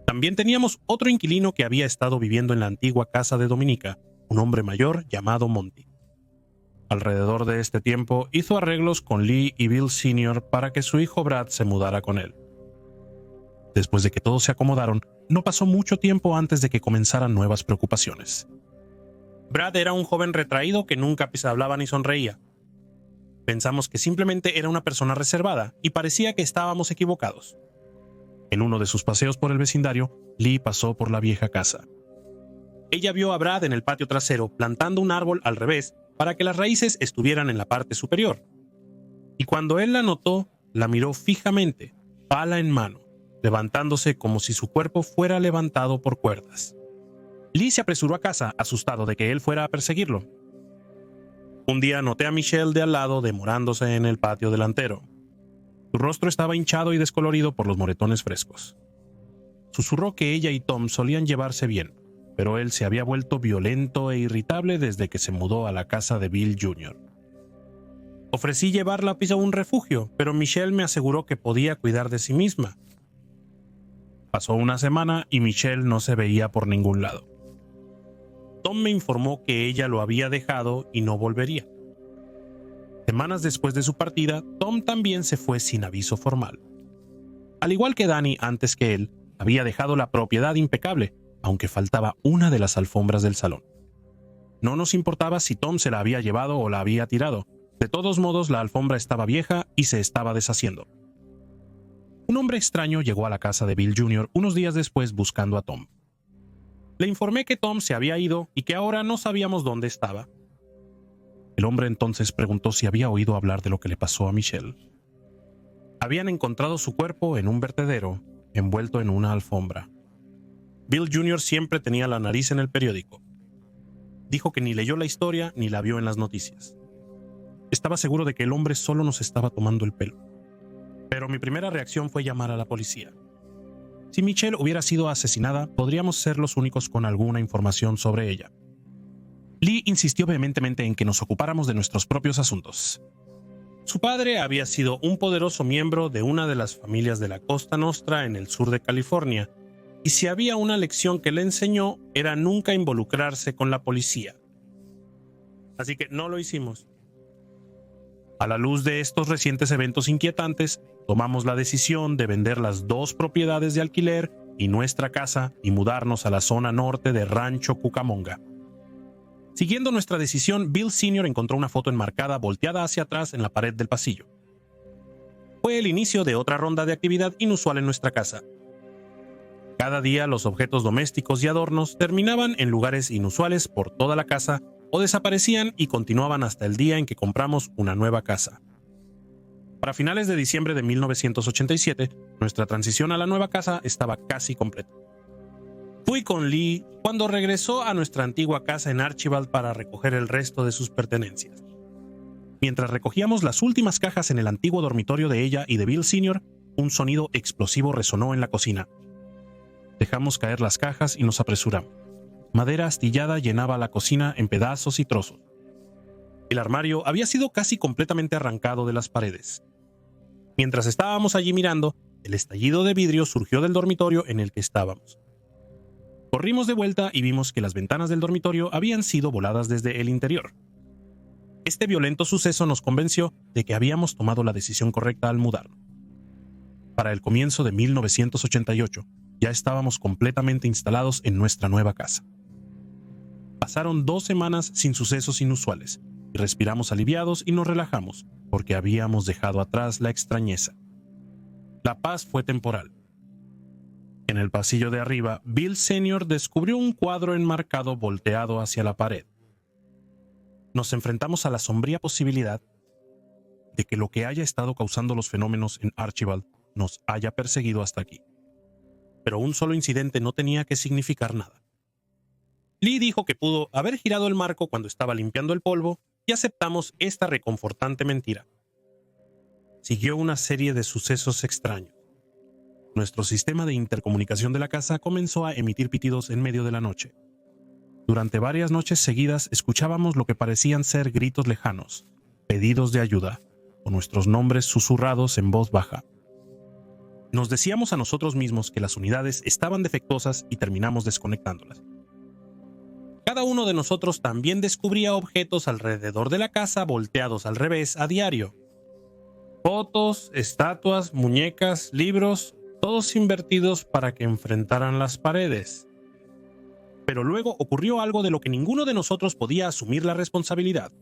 También teníamos otro inquilino que había estado viviendo en la antigua casa de Dominica, un hombre mayor llamado Monty. Alrededor de este tiempo hizo arreglos con Lee y Bill Sr. para que su hijo Brad se mudara con él. Después de que todos se acomodaron, no pasó mucho tiempo antes de que comenzaran nuevas preocupaciones. Brad era un joven retraído que nunca hablaba ni sonreía. Pensamos que simplemente era una persona reservada y parecía que estábamos equivocados. En uno de sus paseos por el vecindario, Lee pasó por la vieja casa. Ella vio a Brad en el patio trasero plantando un árbol al revés para que las raíces estuvieran en la parte superior. Y cuando él la notó, la miró fijamente, pala en mano, levantándose como si su cuerpo fuera levantado por cuerdas. Lee se apresuró a casa, asustado de que él fuera a perseguirlo. Un día noté a Michelle de al lado demorándose en el patio delantero. Su rostro estaba hinchado y descolorido por los moretones frescos. Susurró que ella y Tom solían llevarse bien, pero él se había vuelto violento e irritable desde que se mudó a la casa de Bill Jr. Ofrecí llevarla a un refugio, pero Michelle me aseguró que podía cuidar de sí misma. Pasó una semana y Michelle no se veía por ningún lado. Tom me informó que ella lo había dejado y no volvería. Semanas después de su partida, Tom también se fue sin aviso formal. Al igual que Danny antes que él, había dejado la propiedad impecable, aunque faltaba una de las alfombras del salón. No nos importaba si Tom se la había llevado o la había tirado. De todos modos, la alfombra estaba vieja y se estaba deshaciendo. Un hombre extraño llegó a la casa de Bill Jr. unos días después buscando a Tom. Le informé que Tom se había ido y que ahora no sabíamos dónde estaba. El hombre entonces preguntó si había oído hablar de lo que le pasó a Michelle. Habían encontrado su cuerpo en un vertedero, envuelto en una alfombra. Bill Jr. siempre tenía la nariz en el periódico. Dijo que ni leyó la historia ni la vio en las noticias. Estaba seguro de que el hombre solo nos estaba tomando el pelo. Pero mi primera reacción fue llamar a la policía. Si Michelle hubiera sido asesinada, podríamos ser los únicos con alguna información sobre ella. Lee insistió vehementemente en que nos ocupáramos de nuestros propios asuntos. Su padre había sido un poderoso miembro de una de las familias de la Costa Nostra en el sur de California, y si había una lección que le enseñó era nunca involucrarse con la policía. Así que no lo hicimos. A la luz de estos recientes eventos inquietantes, tomamos la decisión de vender las 2 propiedades de alquiler y nuestra casa y mudarnos a la zona norte de Rancho Cucamonga. Siguiendo nuestra decisión, Bill Sr. encontró una foto enmarcada volteada hacia atrás en la pared del pasillo. Fue el inicio de otra ronda de actividad inusual en nuestra casa. Cada día los objetos domésticos y adornos terminaban en lugares inusuales por toda la casa o desaparecían y continuaban hasta el día en que compramos una nueva casa. Para finales de diciembre de 1987, nuestra transición a la nueva casa estaba casi completa. Fui con Lee cuando regresó a nuestra antigua casa en Archibald para recoger el resto de sus pertenencias. Mientras recogíamos las últimas cajas en el antiguo dormitorio de ella y de Bill Sr., un sonido explosivo resonó en la cocina. Dejamos caer las cajas y nos apresuramos. Madera astillada llenaba la cocina en pedazos y trozos. El armario había sido casi completamente arrancado de las paredes. Mientras estábamos allí mirando, el estallido de vidrio surgió del dormitorio en el que estábamos. Corrimos de vuelta y vimos que las ventanas del dormitorio habían sido voladas desde el interior. Este violento suceso nos convenció de que habíamos tomado la decisión correcta al mudarnos. Para el comienzo de 1988, ya estábamos completamente instalados en nuestra nueva casa. Pasaron 2 semanas sin sucesos inusuales, y respiramos aliviados y nos relajamos, porque habíamos dejado atrás la extrañeza. La paz fue temporal. En el pasillo de arriba, Bill Sr. descubrió un cuadro enmarcado volteado hacia la pared. Nos enfrentamos a la sombría posibilidad de que lo que haya estado causando los fenómenos en Archibald nos haya perseguido hasta aquí. Pero un solo incidente no tenía que significar nada. Lee dijo que pudo haber girado el marco cuando estaba limpiando el polvo y aceptamos esta reconfortante mentira. Siguió una serie de sucesos extraños. Nuestro sistema de intercomunicación de la casa comenzó a emitir pitidos en medio de la noche. Durante varias noches seguidas escuchábamos lo que parecían ser gritos lejanos, pedidos de ayuda, o nuestros nombres susurrados en voz baja. Nos decíamos a nosotros mismos que las unidades estaban defectuosas y terminamos desconectándolas. Cada uno de nosotros también descubría objetos alrededor de la casa volteados al revés a diario. Fotos, estatuas, muñecas, libros, todos invertidos para que enfrentaran las paredes. Pero luego ocurrió algo de lo que ninguno de nosotros podía asumir la responsabilidad.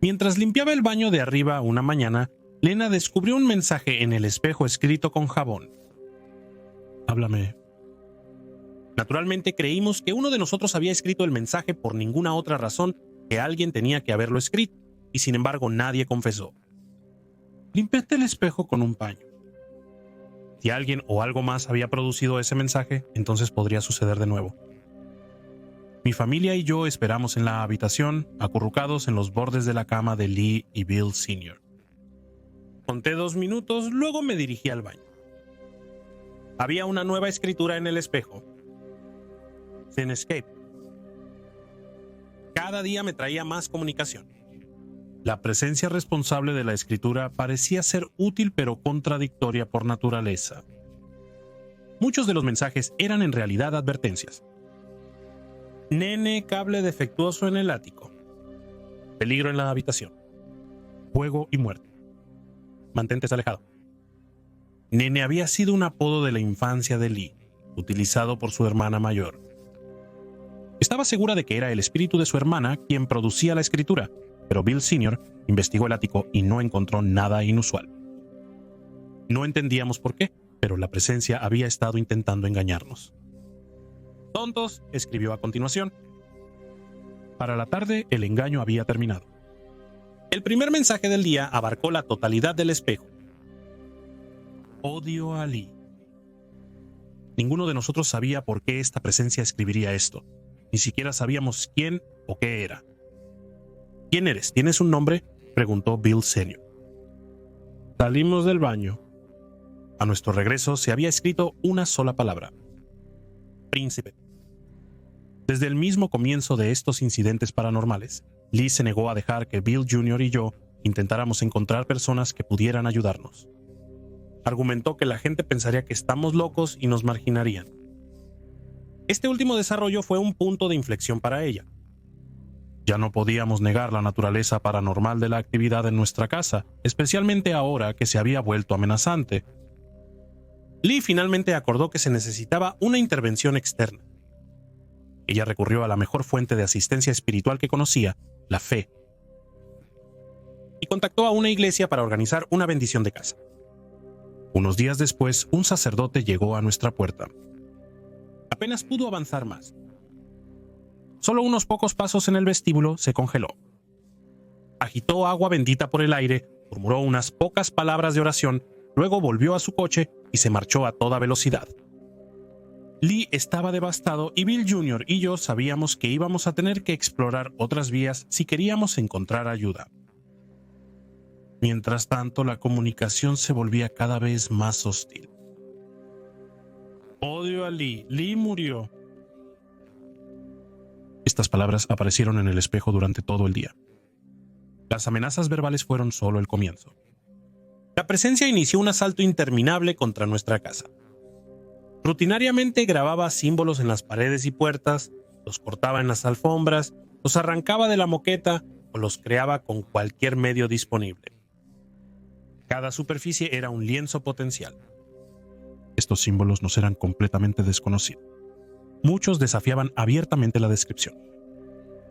Mientras limpiaba el baño de arriba una mañana, Lena descubrió un mensaje en el espejo escrito con jabón. Háblame. Naturalmente creímos que uno de nosotros había escrito el mensaje por ninguna otra razón que alguien tenía que haberlo escrito, y sin embargo nadie confesó. Limpiaste el espejo con un paño. Si alguien o algo más había producido ese mensaje, entonces podría suceder de nuevo. Mi familia y yo esperamos en la habitación, acurrucados en los bordes de la cama de Lee y Bill Sr. Conté 2 minutos, luego me dirigí al baño. Había una nueva escritura en el espejo. Sin escape. Cada día me traía más comunicación. La presencia responsable de la escritura parecía ser útil pero contradictoria por naturaleza. Muchos de los mensajes eran en realidad advertencias. Nene, cable defectuoso en el ático. Peligro en la habitación. Fuego y muerte. Mantente alejado. Nene había sido un apodo de la infancia de Lee, utilizado por su hermana mayor. Estaba segura de que era el espíritu de su hermana quien producía la escritura, pero Bill Sr. investigó el ático y no encontró nada inusual. No entendíamos por qué, pero la presencia había estado intentando engañarnos. Tontos, escribió a continuación. Para la tarde, el engaño había terminado. El primer mensaje del día abarcó la totalidad del espejo. Odio a Lee. Ninguno de nosotros sabía por qué esta presencia escribiría esto. Ni siquiera sabíamos quién o qué era. ¿Quién eres? ¿Tienes un nombre?, preguntó Bill Sr. Salimos del baño. A nuestro regreso se había escrito una sola palabra. Príncipe. Desde el mismo comienzo de estos incidentes paranormales, Lee se negó a dejar que Bill Jr. y yo intentáramos encontrar personas que pudieran ayudarnos. Argumentó que la gente pensaría que estamos locos y nos marginarían. Este último desarrollo fue un punto de inflexión para ella. Ya no podíamos negar la naturaleza paranormal de la actividad en nuestra casa, especialmente ahora que se había vuelto amenazante. Lee finalmente acordó que se necesitaba una intervención externa. Ella recurrió a la mejor fuente de asistencia espiritual que conocía, la fe, y contactó a una iglesia para organizar una bendición de casa. Unos días después, un sacerdote llegó a nuestra puerta. Apenas pudo avanzar más. Solo unos pocos pasos en el vestíbulo se congeló. Agitó agua bendita por el aire, murmuró unas pocas palabras de oración, luego volvió a su coche y se marchó a toda velocidad. Lee estaba devastado y Bill Jr. y yo sabíamos que íbamos a tener que explorar otras vías si queríamos encontrar ayuda. Mientras tanto, la comunicación se volvía cada vez más hostil. Odio a Lee. Lee murió. Estas palabras aparecieron en el espejo durante todo el día. Las amenazas verbales fueron solo el comienzo. La presencia inició un asalto interminable contra nuestra casa. Rutinariamente grababa símbolos en las paredes y puertas, los cortaba en las alfombras, los arrancaba de la moqueta o los creaba con cualquier medio disponible. Cada superficie era un lienzo potencial. Estos símbolos nos eran completamente desconocidos. Muchos desafiaban abiertamente la descripción.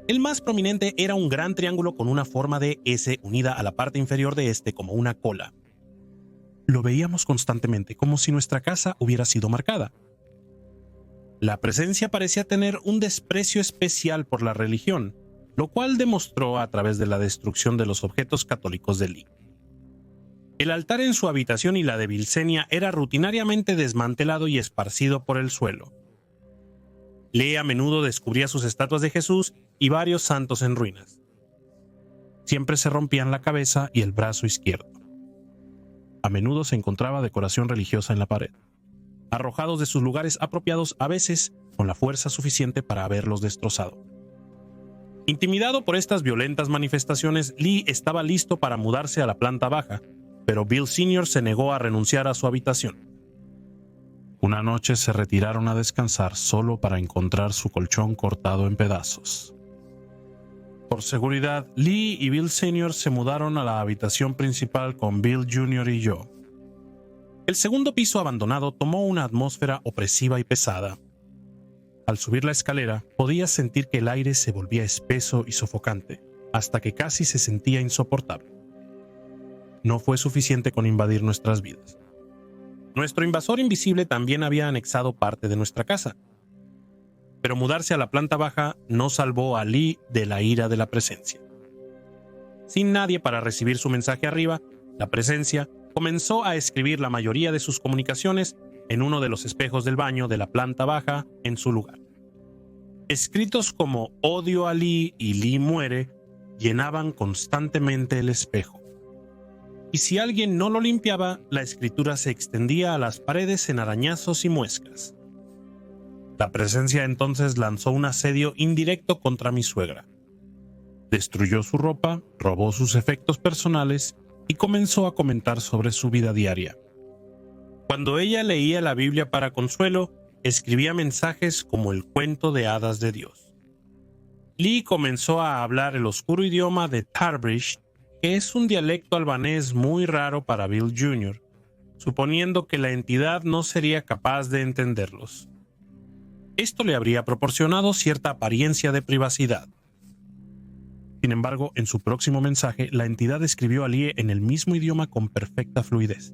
El más prominente era un gran triángulo con una forma de S unida a la parte inferior de este como una cola. Lo veíamos constantemente, como si nuestra casa hubiera sido marcada. La presencia parecía tener un desprecio especial por la religión, lo cual demostró a través de la destrucción de los objetos católicos de Lee. El altar en su habitación y la de Bilsenia era rutinariamente desmantelado y esparcido por el suelo. Lee a menudo descubría sus estatuas de Jesús y varios santos en ruinas. Siempre se rompían la cabeza y el brazo izquierdo. A menudo se encontraba decoración religiosa en la pared, arrojados de sus lugares apropiados, a veces con la fuerza suficiente para haberlos destrozado. Intimidado por estas violentas manifestaciones, Lee estaba listo para mudarse a la planta baja, pero Bill Sr. se negó a renunciar a su habitación. Una noche se retiraron a descansar solo para encontrar su colchón cortado en pedazos. Por seguridad, Lee y Bill Sr. se mudaron a la habitación principal con Bill Jr. y yo. El segundo piso abandonado tomó una atmósfera opresiva y pesada. Al subir la escalera, podía sentir que el aire se volvía espeso y sofocante, hasta que casi se sentía insoportable. No fue suficiente con invadir nuestras vidas. Nuestro invasor invisible también había anexado parte de nuestra casa. Pero mudarse a la planta baja no salvó a Lee de la ira de la presencia. Sin nadie para recibir su mensaje arriba, la presencia comenzó a escribir la mayoría de sus comunicaciones en uno de los espejos del baño de la planta baja en su lugar. Escritos como "odio a Lee" y "Lee muere" llenaban constantemente el espejo. Y si alguien no lo limpiaba, la escritura se extendía a las paredes en arañazos y muescas. La presencia entonces lanzó un asedio indirecto contra mi suegra. Destruyó su ropa, robó sus efectos personales y comenzó a comentar sobre su vida diaria. Cuando ella leía la Biblia para consuelo, escribía mensajes como el cuento de hadas de Dios. Lee comenzó a hablar el oscuro idioma de Tarbridge, que es un dialecto albanés muy raro para Bill Jr., suponiendo que la entidad no sería capaz de entenderlos. Esto le habría proporcionado cierta apariencia de privacidad. Sin embargo, en su próximo mensaje, la entidad escribió a Lee en el mismo idioma con perfecta fluidez.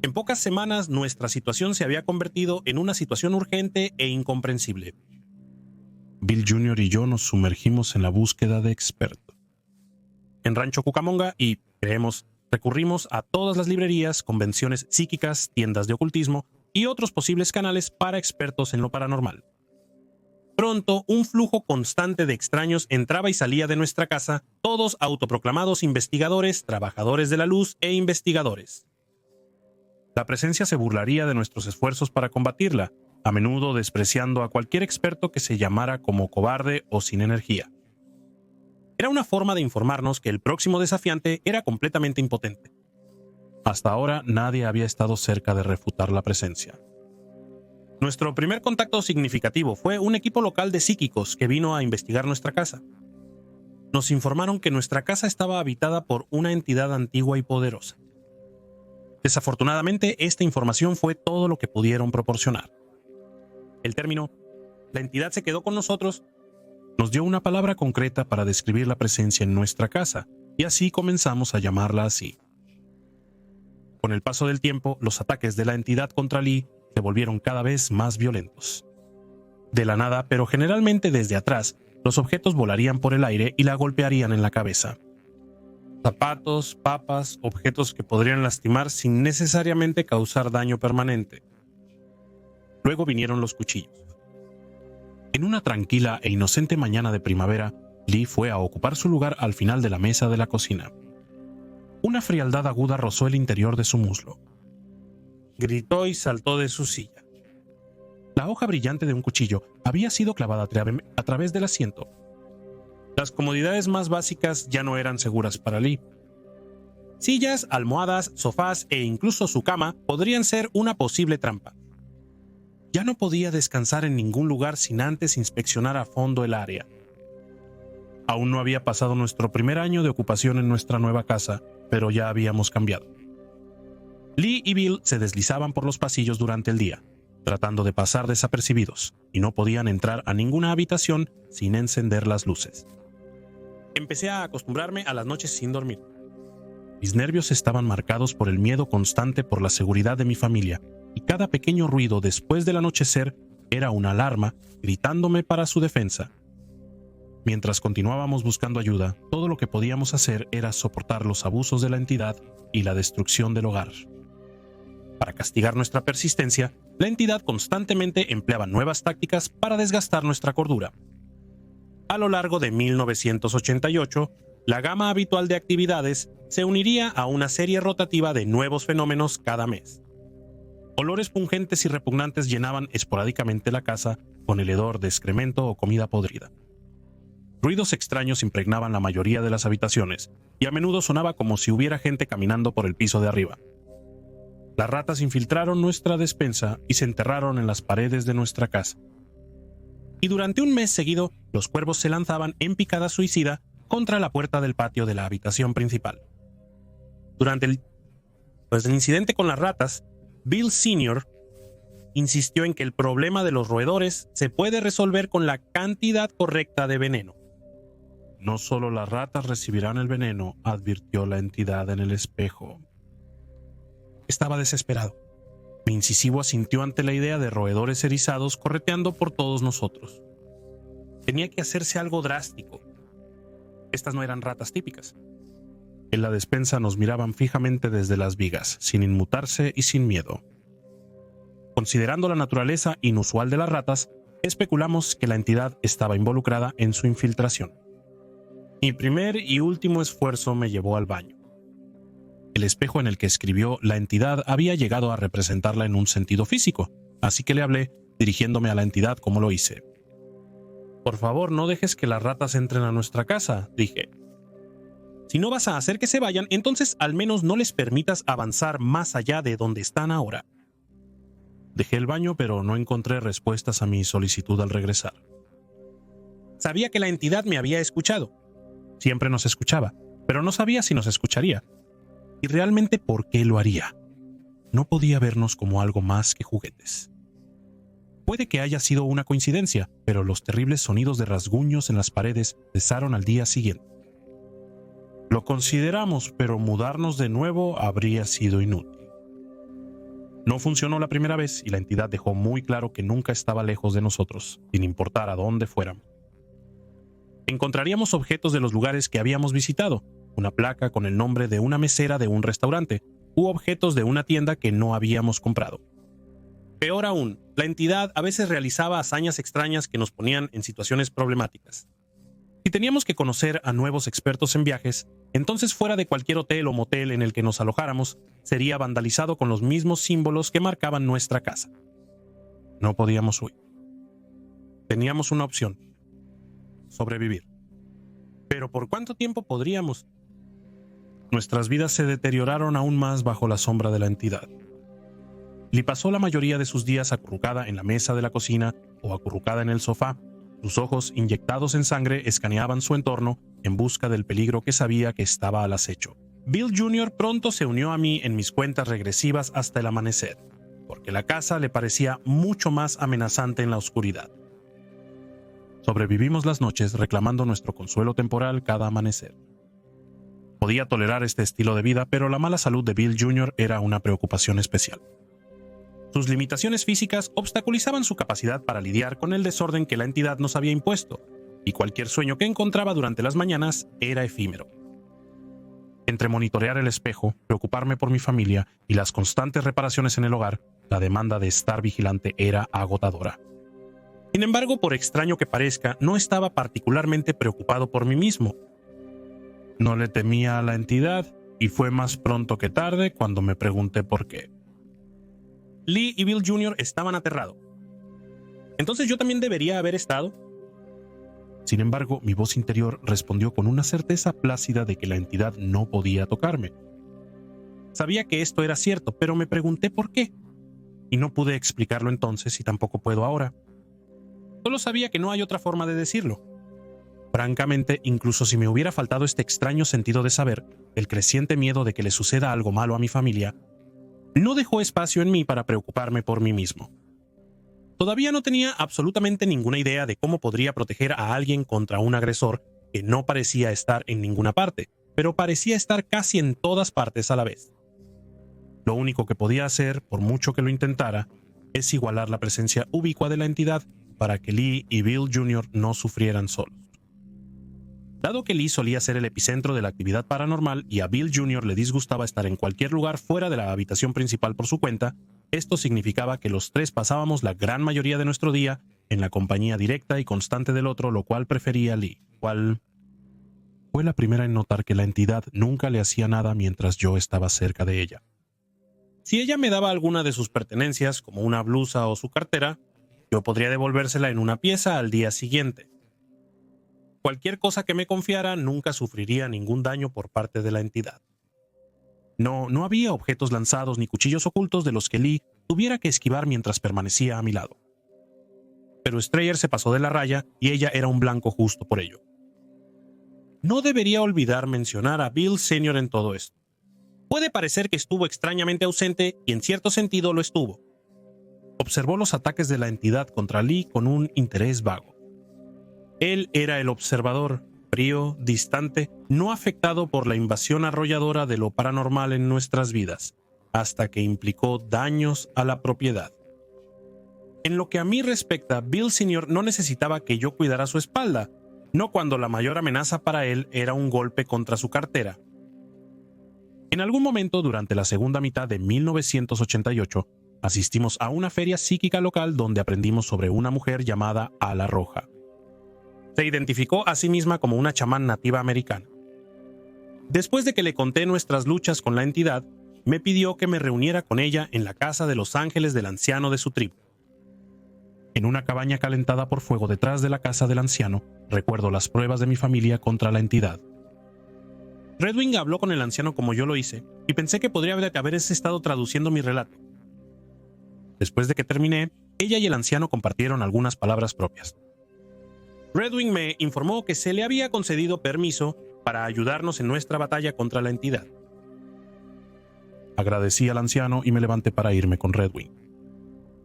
En pocas semanas, nuestra situación se había convertido en una situación urgente e incomprensible. Bill Jr. y yo nos sumergimos en la búsqueda de expertos. En Rancho Cucamonga y, creemos, recurrimos a todas las librerías, convenciones psíquicas, tiendas de ocultismo y otros posibles canales para expertos en lo paranormal. Pronto, un flujo constante de extraños entraba y salía de nuestra casa, todos autoproclamados investigadores, trabajadores de la luz e investigadores. La presencia se burlaría de nuestros esfuerzos para combatirla, a menudo despreciando a cualquier experto que se llamara como cobarde o sin energía. Era una forma de informarnos que el próximo desafiante era completamente impotente. Hasta ahora nadie había estado cerca de refutar la presencia. Nuestro primer contacto significativo fue un equipo local de psíquicos que vino a investigar nuestra casa. Nos informaron que nuestra casa estaba habitada por una entidad antigua y poderosa. Desafortunadamente, esta información fue todo lo que pudieron proporcionar. El término "la entidad se quedó con nosotros" nos dio una palabra concreta para describir la presencia en nuestra casa, y así comenzamos a llamarla así. Con el paso del tiempo, los ataques de la entidad contra Lee se volvieron cada vez más violentos. De la nada, pero generalmente desde atrás, los objetos volarían por el aire y la golpearían en la cabeza. Zapatos, papas, objetos que podrían lastimar sin necesariamente causar daño permanente. Luego vinieron los cuchillos. En una tranquila e inocente mañana de primavera, Lee fue a ocupar su lugar al final de la mesa de la cocina. Una frialdad aguda rozó el interior de su muslo. Gritó y saltó de su silla. La hoja brillante de un cuchillo había sido clavada a través del asiento. Las comodidades más básicas ya no eran seguras para Lee. Sillas, almohadas, sofás e incluso su cama podrían ser una posible trampa. Ya no podía descansar en ningún lugar sin antes inspeccionar a fondo el área. Aún no había pasado nuestro primer año de ocupación en nuestra nueva casa, pero ya habíamos cambiado. Lee y Bill se deslizaban por los pasillos durante el día, tratando de pasar desapercibidos, y no podían entrar a ninguna habitación sin encender las luces. Empecé a acostumbrarme a las noches sin dormir. Mis nervios estaban marcados por el miedo constante por la seguridad de mi familia, y cada pequeño ruido después del anochecer era una alarma gritándome para su defensa. Mientras continuábamos buscando ayuda, todo lo que podíamos hacer era soportar los abusos de la entidad y la destrucción del hogar. Para castigar nuestra persistencia, la entidad constantemente empleaba nuevas tácticas para desgastar nuestra cordura. A lo largo de 1988, la gama habitual de actividades se uniría a una serie rotativa de nuevos fenómenos cada mes. Olores pungentes y repugnantes llenaban esporádicamente la casa con el hedor de excremento o comida podrida. Ruidos extraños impregnaban la mayoría de las habitaciones, y a menudo sonaba como si hubiera gente caminando por el piso de arriba. Las ratas infiltraron nuestra despensa y se enterraron en las paredes de nuestra casa. Y durante un mes seguido, los cuervos se lanzaban en picada suicida contra la puerta del patio de la habitación principal. Durante el incidente con las ratas, Bill Sr. insistió en que el problema de los roedores se puede resolver con la cantidad correcta de veneno. No solo las ratas recibirán el veneno, advirtió la entidad en el espejo. Estaba desesperado. Mi incisivo asintió ante la idea de roedores erizados correteando por todos nosotros. Tenía que hacerse algo drástico. Estas no eran ratas típicas. En la despensa nos miraban fijamente desde las vigas, sin inmutarse y sin miedo. Considerando la naturaleza inusual de las ratas, especulamos que la entidad estaba involucrada en su infiltración. Mi primer y último esfuerzo me llevó al baño. El espejo en el que escribió la entidad había llegado a representarla en un sentido físico, así que le hablé, dirigiéndome a la entidad como lo hice. Por favor, no dejes que las ratas entren a nuestra casa, dije. Si no vas a hacer que se vayan, entonces al menos no les permitas avanzar más allá de donde están ahora. Dejé el baño, pero no encontré respuestas a mi solicitud al regresar. Sabía que la entidad me había escuchado. Siempre nos escuchaba, pero no sabía si nos escucharía. Y realmente por qué lo haría. No podía vernos como algo más que juguetes. Puede que haya sido una coincidencia, pero los terribles sonidos de rasguños en las paredes cesaron al día siguiente. Lo consideramos, pero mudarnos de nuevo habría sido inútil. No funcionó la primera vez y la entidad dejó muy claro que nunca estaba lejos de nosotros, sin importar a dónde fuéramos. Encontraríamos objetos de los lugares que habíamos visitado, una placa con el nombre de una mesera de un restaurante, u objetos de una tienda que no habíamos comprado. Peor aún, la entidad a veces realizaba hazañas extrañas que nos ponían en situaciones problemáticas. Si teníamos que conocer a nuevos expertos en viajes, entonces fuera de cualquier hotel o motel en el que nos alojáramos, sería vandalizado con los mismos símbolos que marcaban nuestra casa. No podíamos huir. Teníamos una opción: sobrevivir. ¿Pero por cuánto tiempo podríamos? Nuestras vidas se deterioraron aún más bajo la sombra de la entidad. Lee pasó la mayoría de sus días acurrucada en la mesa de la cocina o acurrucada en el sofá. Sus ojos, inyectados en sangre, escaneaban su entorno en busca del peligro que sabía que estaba al acecho. Bill Jr. pronto se unió a mí en mis cuentas regresivas hasta el amanecer, porque la casa le parecía mucho más amenazante en la oscuridad. Sobrevivimos las noches reclamando nuestro consuelo temporal cada amanecer. Podía tolerar este estilo de vida, pero la mala salud de Bill Jr. era una preocupación especial. Sus limitaciones físicas obstaculizaban su capacidad para lidiar con el desorden que la entidad nos había impuesto, y cualquier sueño que encontraba durante las mañanas era efímero. Entre monitorear el espejo, preocuparme por mi familia y las constantes reparaciones en el hogar, la demanda de estar vigilante era agotadora. Sin embargo, por extraño que parezca, no estaba particularmente preocupado por mí mismo. No le temía a la entidad, y fue más pronto que tarde cuando me pregunté por qué. Lee y Bill Jr. estaban aterrados. ¿Entonces yo también debería haber estado? Sin embargo, mi voz interior respondió con una certeza plácida de que la entidad no podía tocarme. Sabía que esto era cierto, pero me pregunté por qué. Y no pude explicarlo entonces y tampoco puedo ahora. Solo sabía que no hay otra forma de decirlo. Francamente, incluso si me hubiera faltado este extraño sentido de saber, el creciente miedo de que le suceda algo malo a mi familia, no dejó espacio en mí para preocuparme por mí mismo. Todavía no tenía absolutamente ninguna idea de cómo podría proteger a alguien contra un agresor que no parecía estar en ninguna parte, pero parecía estar casi en todas partes a la vez. Lo único que podía hacer, por mucho que lo intentara, es igualar la presencia ubicua de la entidad para que Lee y Bill Jr. no sufrieran solos. Dado que Lee solía ser el epicentro de la actividad paranormal y a Bill Jr. le disgustaba estar en cualquier lugar fuera de la habitación principal por su cuenta, esto significaba que los tres pasábamos la gran mayoría de nuestro día en la compañía directa y constante del otro, lo cual prefería Lee, cual fue la primera en notar que la entidad nunca le hacía nada mientras yo estaba cerca de ella. Si ella me daba alguna de sus pertenencias, como una blusa o su cartera, yo podría devolvérsela en una pieza al día siguiente. Cualquier cosa que me confiara nunca sufriría ningún daño por parte de la entidad. No había objetos lanzados ni cuchillos ocultos de los que Lee tuviera que esquivar mientras permanecía a mi lado. Pero Strayer se pasó de la raya y ella era un blanco justo por ello. No debería olvidar mencionar a Bill Sr. en todo esto. Puede parecer que estuvo extrañamente ausente y en cierto sentido lo estuvo. Observó los ataques de la entidad contra Lee con un interés vago. Él era el observador, frío, distante, no afectado por la invasión arrolladora de lo paranormal en nuestras vidas, hasta que implicó daños a la propiedad. En lo que a mí respecta, Bill Sr. no necesitaba que yo cuidara su espalda, no cuando la mayor amenaza para él era un golpe contra su cartera. En algún momento durante la segunda mitad de 1988, asistimos a una feria psíquica local donde aprendimos sobre una mujer llamada Ala Roja. Se identificó a sí misma como una chamán nativa americana. Después de que le conté nuestras luchas con la entidad, me pidió que me reuniera con ella en la casa de los ángeles del anciano de su tribu. En una cabaña calentada por fuego detrás de la casa del anciano, recuerdo las pruebas de mi familia contra la entidad. Redwing habló con el anciano como yo lo hice, y pensé que podría haber estado traduciendo mi relato. Después de que terminé, ella y el anciano compartieron algunas palabras propias. Redwing me informó que se le había concedido permiso para ayudarnos en nuestra batalla contra la entidad. Agradecí al anciano y me levanté para irme con Redwing.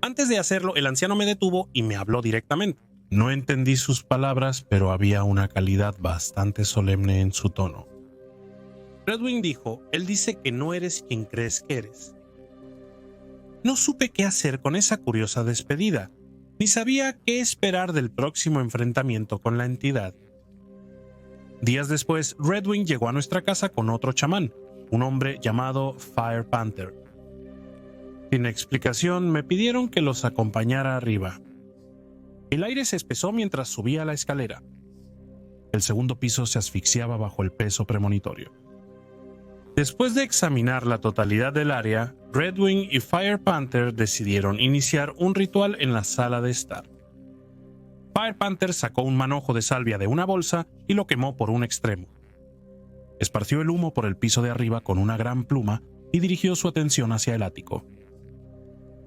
Antes de hacerlo, el anciano me detuvo y me habló directamente. No entendí sus palabras, pero había una calidad bastante solemne en su tono. Redwing dijo, él dice que no eres quien crees que eres. No supe qué hacer con esa curiosa despedida, ni sabía qué esperar del próximo enfrentamiento con la entidad. Días después, Redwing llegó a nuestra casa con otro chamán, un hombre llamado Fire Panther. Sin explicación, me pidieron que los acompañara arriba. El aire se espesó mientras subía la escalera. El segundo piso se asfixiaba bajo el peso premonitorio. Después de examinar la totalidad del área, Redwing y Fire Panther decidieron iniciar un ritual en la sala de estar. Fire Panther sacó un manojo de salvia de una bolsa y lo quemó por un extremo. Esparció el humo por el piso de arriba con una gran pluma y dirigió su atención hacia el ático.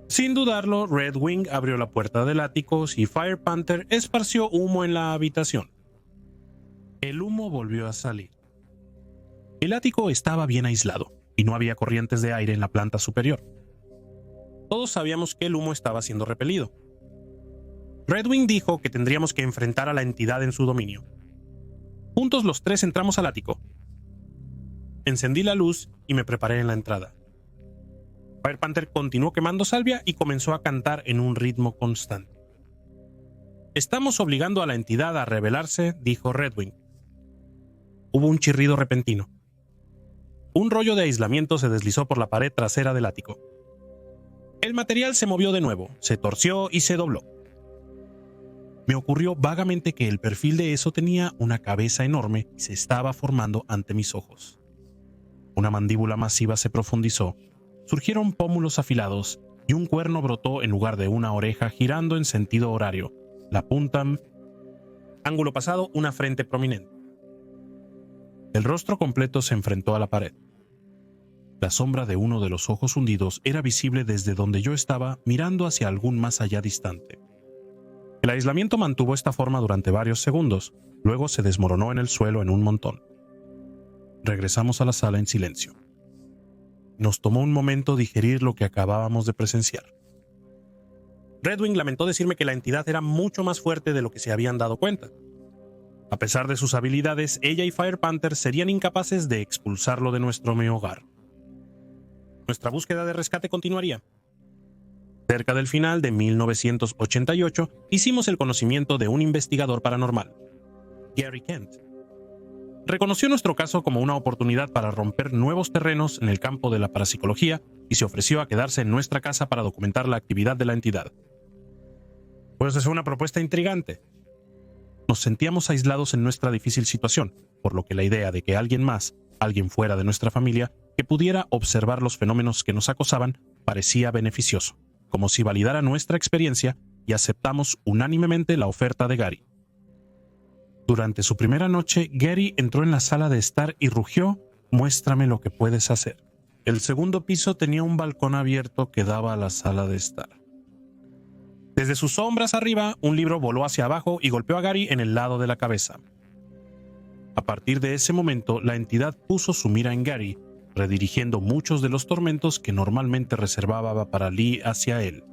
Sin dudarlo, Redwing abrió la puerta del ático y Fire Panther esparció humo en la habitación. El humo volvió a salir. El ático estaba bien aislado y no había corrientes de aire en la planta superior. Todos sabíamos que el humo estaba siendo repelido. Redwing dijo que tendríamos que enfrentar a la entidad en su dominio. Juntos los tres entramos al ático. Encendí la luz y me preparé en la entrada. Fire Panther continuó quemando salvia y comenzó a cantar en un ritmo constante. «Estamos obligando a la entidad a rebelarse», dijo Redwing. Hubo un chirrido repentino. Un rollo de aislamiento se deslizó por la pared trasera del ático. El material se movió de nuevo, se torció y se dobló. Me ocurrió vagamente que el perfil de eso tenía una cabeza enorme y se estaba formando ante mis ojos. Una mandíbula masiva se profundizó, surgieron pómulos afilados y un cuerno brotó en lugar de una oreja girando en sentido horario. La punta, ángulo pasado, una frente prominente. El rostro completo se enfrentó a la pared. La sombra de uno de los ojos hundidos era visible desde donde yo estaba mirando hacia algún más allá distante. El aislamiento mantuvo esta forma durante varios segundos, luego se desmoronó en el suelo en un montón. Regresamos a la sala en silencio. Nos tomó un momento digerir lo que acabábamos de presenciar. Redwing lamentó decirme que la entidad era mucho más fuerte de lo que se habían dado cuenta. A pesar de sus habilidades, ella y Fire Panther serían incapaces de expulsarlo de nuestro hogar. Nuestra búsqueda de rescate continuaría. Cerca del final de 1988, hicimos el conocimiento de un investigador paranormal, Gary Kent. reconoció nuestro caso como una oportunidad para romper nuevos terrenos en el campo de la parapsicología y se ofreció a quedarse en nuestra casa para documentar la actividad de la entidad. Pues es una propuesta intrigante. Nos sentíamos aislados en nuestra difícil situación, por lo que la idea de que alguien más, alguien fuera de nuestra familia, que pudiera observar los fenómenos que nos acosaban, parecía beneficioso, como si validara nuestra experiencia, y aceptamos unánimemente la oferta de Gary. Durante su primera noche, Gary entró en la sala de estar y rugió: «Muéstrame lo que puedes hacer». El segundo piso tenía un balcón abierto que daba a la sala de estar. Desde sus sombras arriba, un libro voló hacia abajo y golpeó a Gary en el lado de la cabeza. A partir de ese momento, la entidad puso su mira en Gary, redirigiendo muchos de los tormentos que normalmente reservaba para Lee hacia él.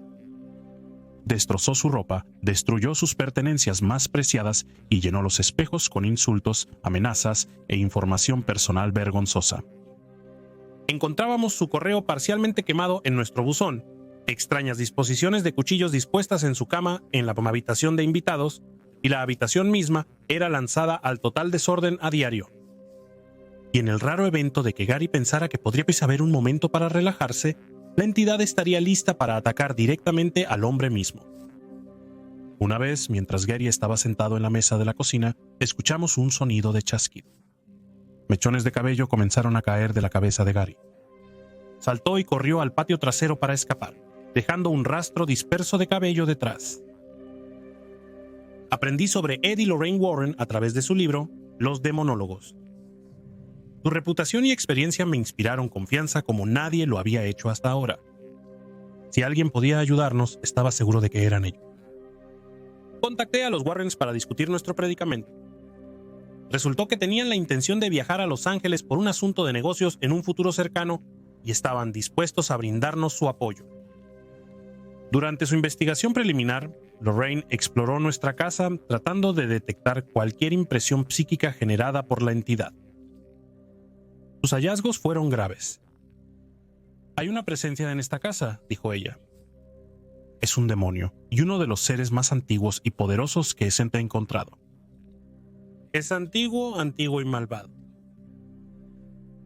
Destrozó su ropa, destruyó sus pertenencias más preciadas y llenó los espejos con insultos, amenazas e información personal vergonzosa. Encontrábamos su correo parcialmente quemado en nuestro buzón, extrañas disposiciones de cuchillos dispuestas en su cama en la habitación de invitados, y la habitación misma era lanzada al total desorden a diario. Y en el raro evento de que Gary pensara que podría haber un momento para relajarse, la entidad estaría lista para atacar directamente al hombre mismo. Una vez, mientras Gary estaba sentado en la mesa de la cocina, escuchamos un sonido de chasquido. Mechones de cabello comenzaron a caer de la cabeza de Gary. Saltó y corrió al patio trasero para escapar, dejando un rastro disperso de cabello detrás. Aprendí sobre Ed y Lorraine Warren a través de su libro, Los Demonólogos. Su reputación y experiencia me inspiraron confianza como nadie lo había hecho hasta ahora. Si alguien podía ayudarnos, estaba seguro de que eran ellos. Contacté a los Warrens para discutir nuestro predicamento. Resultó que tenían la intención de viajar a Los Ángeles por un asunto de negocios en un futuro cercano y estaban dispuestos a brindarnos su apoyo. Durante su investigación preliminar, Lorraine exploró nuestra casa tratando de detectar cualquier impresión psíquica generada por la entidad. Sus hallazgos fueron graves. «Hay una presencia en esta casa», dijo ella. «Es un demonio y uno de los seres más antiguos y poderosos que he encontrado. Es antiguo, antiguo y malvado».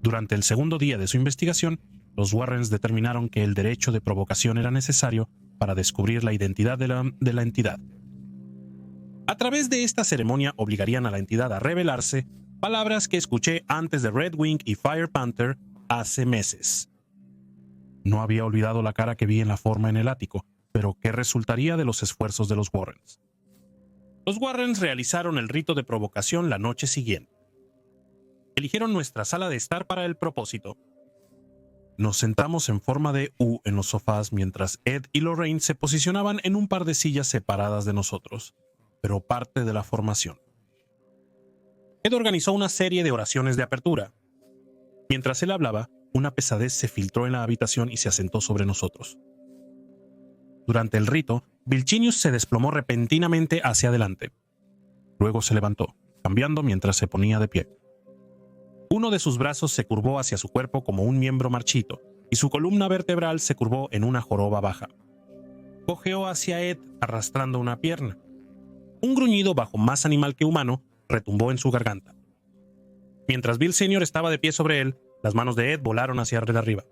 Durante el segundo día de su investigación, los Warrens determinaron que el derecho de provocación era necesario para descubrir la identidad de la entidad. A través de esta ceremonia obligarían a la entidad a revelarse, palabras que escuché antes de Red Wing y Fire Panther hace meses. No había olvidado la cara que vi en la forma en el ático, pero ¿qué resultaría de los esfuerzos de los Warrens? Los Warrens realizaron el rito de provocación la noche siguiente. Eligieron nuestra sala de estar para el propósito. Nos sentamos en forma de U en los sofás mientras Ed y Lorraine se posicionaban en un par de sillas separadas de nosotros, pero parte de la formación. Ed organizó una serie de oraciones de apertura. Mientras él hablaba, una pesadez se filtró en la habitación y se asentó sobre nosotros. Durante el rito, Vilchinius se desplomó repentinamente hacia adelante. Luego se levantó, cambiando mientras se ponía de pie. Uno de sus brazos se curvó hacia su cuerpo como un miembro marchito, y su columna vertebral se curvó en una joroba baja. Cojeó hacia Ed, arrastrando una pierna. Un gruñido bajo más animal que humano retumbó en su garganta. Mientras Bill Sr. estaba de pie sobre él, las manos de Ed volaron hacia arriba.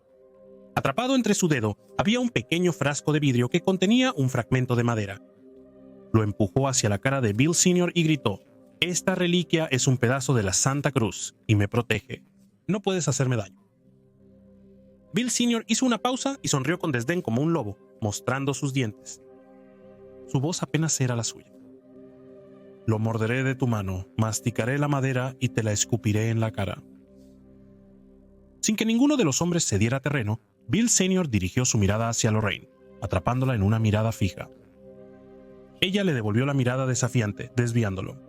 Atrapado entre su dedo había un pequeño frasco de vidrio que contenía un fragmento de madera. Lo empujó hacia la cara de Bill Sr. y gritó: «Esta reliquia es un pedazo de la Santa Cruz y me protege. No puedes hacerme daño». Bill Sr. hizo una pausa y sonrió con desdén como un lobo, mostrando sus dientes. Su voz apenas era la suya. «Lo morderé de tu mano, masticaré la madera y te la escupiré en la cara». Sin que ninguno de los hombres se diera terreno, Bill Sr. dirigió su mirada hacia Lorraine, atrapándola en una mirada fija. Ella le devolvió la mirada desafiante, desviándolo.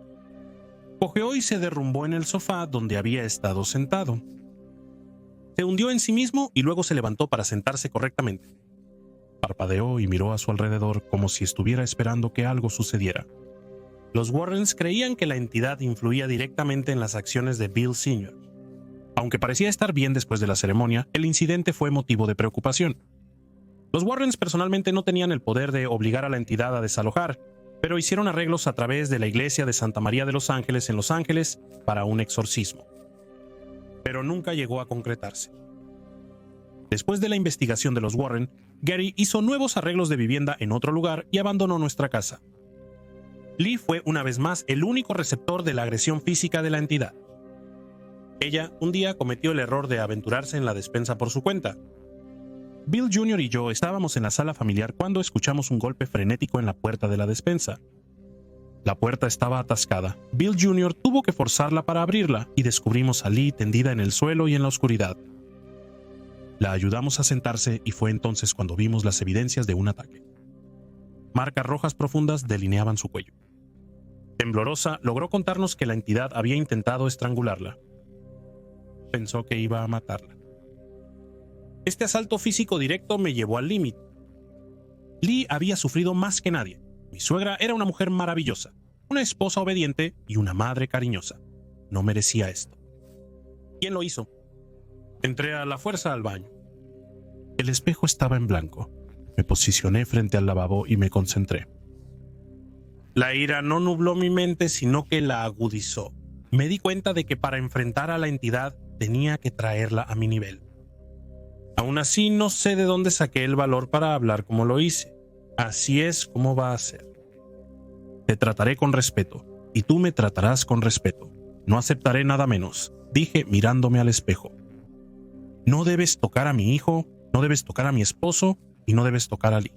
Cojeó y se derrumbó en el sofá donde había estado sentado. Se hundió en sí mismo y luego se levantó para sentarse correctamente. Parpadeó y miró a su alrededor como si estuviera esperando que algo sucediera. Los Warrens creían que la entidad influía directamente en las acciones de Bill Sr. Aunque parecía estar bien después de la ceremonia, el incidente fue motivo de preocupación. Los Warrens personalmente no tenían el poder de obligar a la entidad a desalojar, pero hicieron arreglos a través de la iglesia de Santa María de los Ángeles en Los Ángeles para un exorcismo. Pero nunca llegó a concretarse. Después de la investigación de los Warren, Gary hizo nuevos arreglos de vivienda en otro lugar y abandonó nuestra casa. Lee fue una vez más el único receptor de la agresión física de la entidad. Ella un día cometió el error de aventurarse en la despensa por su cuenta. Bill Jr. y yo estábamos en la sala familiar cuando escuchamos un golpe frenético en la puerta de la despensa. La puerta estaba atascada. Bill Jr. tuvo que forzarla para abrirla y descubrimos a Lee tendida en el suelo y en la oscuridad. La ayudamos a sentarse y fue entonces cuando vimos las evidencias de un ataque. Marcas rojas profundas delineaban su cuello. Temblorosa, logró contarnos que la entidad había intentado estrangularla. Pensó que iba a matarla. Este asalto físico directo me llevó al límite. Lee había sufrido más que nadie. Mi suegra era una mujer maravillosa, una esposa obediente y una madre cariñosa. No merecía esto. ¿Quién lo hizo? Entré a la fuerza al baño. El espejo estaba en blanco. Me posicioné frente al lavabo y me concentré. La ira no nubló mi mente, sino que la agudizó. Me di cuenta de que para enfrentar a la entidad tenía que traerla a mi nivel. Aún así, no sé de dónde saqué el valor para hablar como lo hice. Así es como va a ser. Te trataré con respeto, y tú me tratarás con respeto. No aceptaré nada menos, dije mirándome al espejo. No debes tocar a mi hijo, no debes tocar a mi esposo, y no debes tocar a Lee.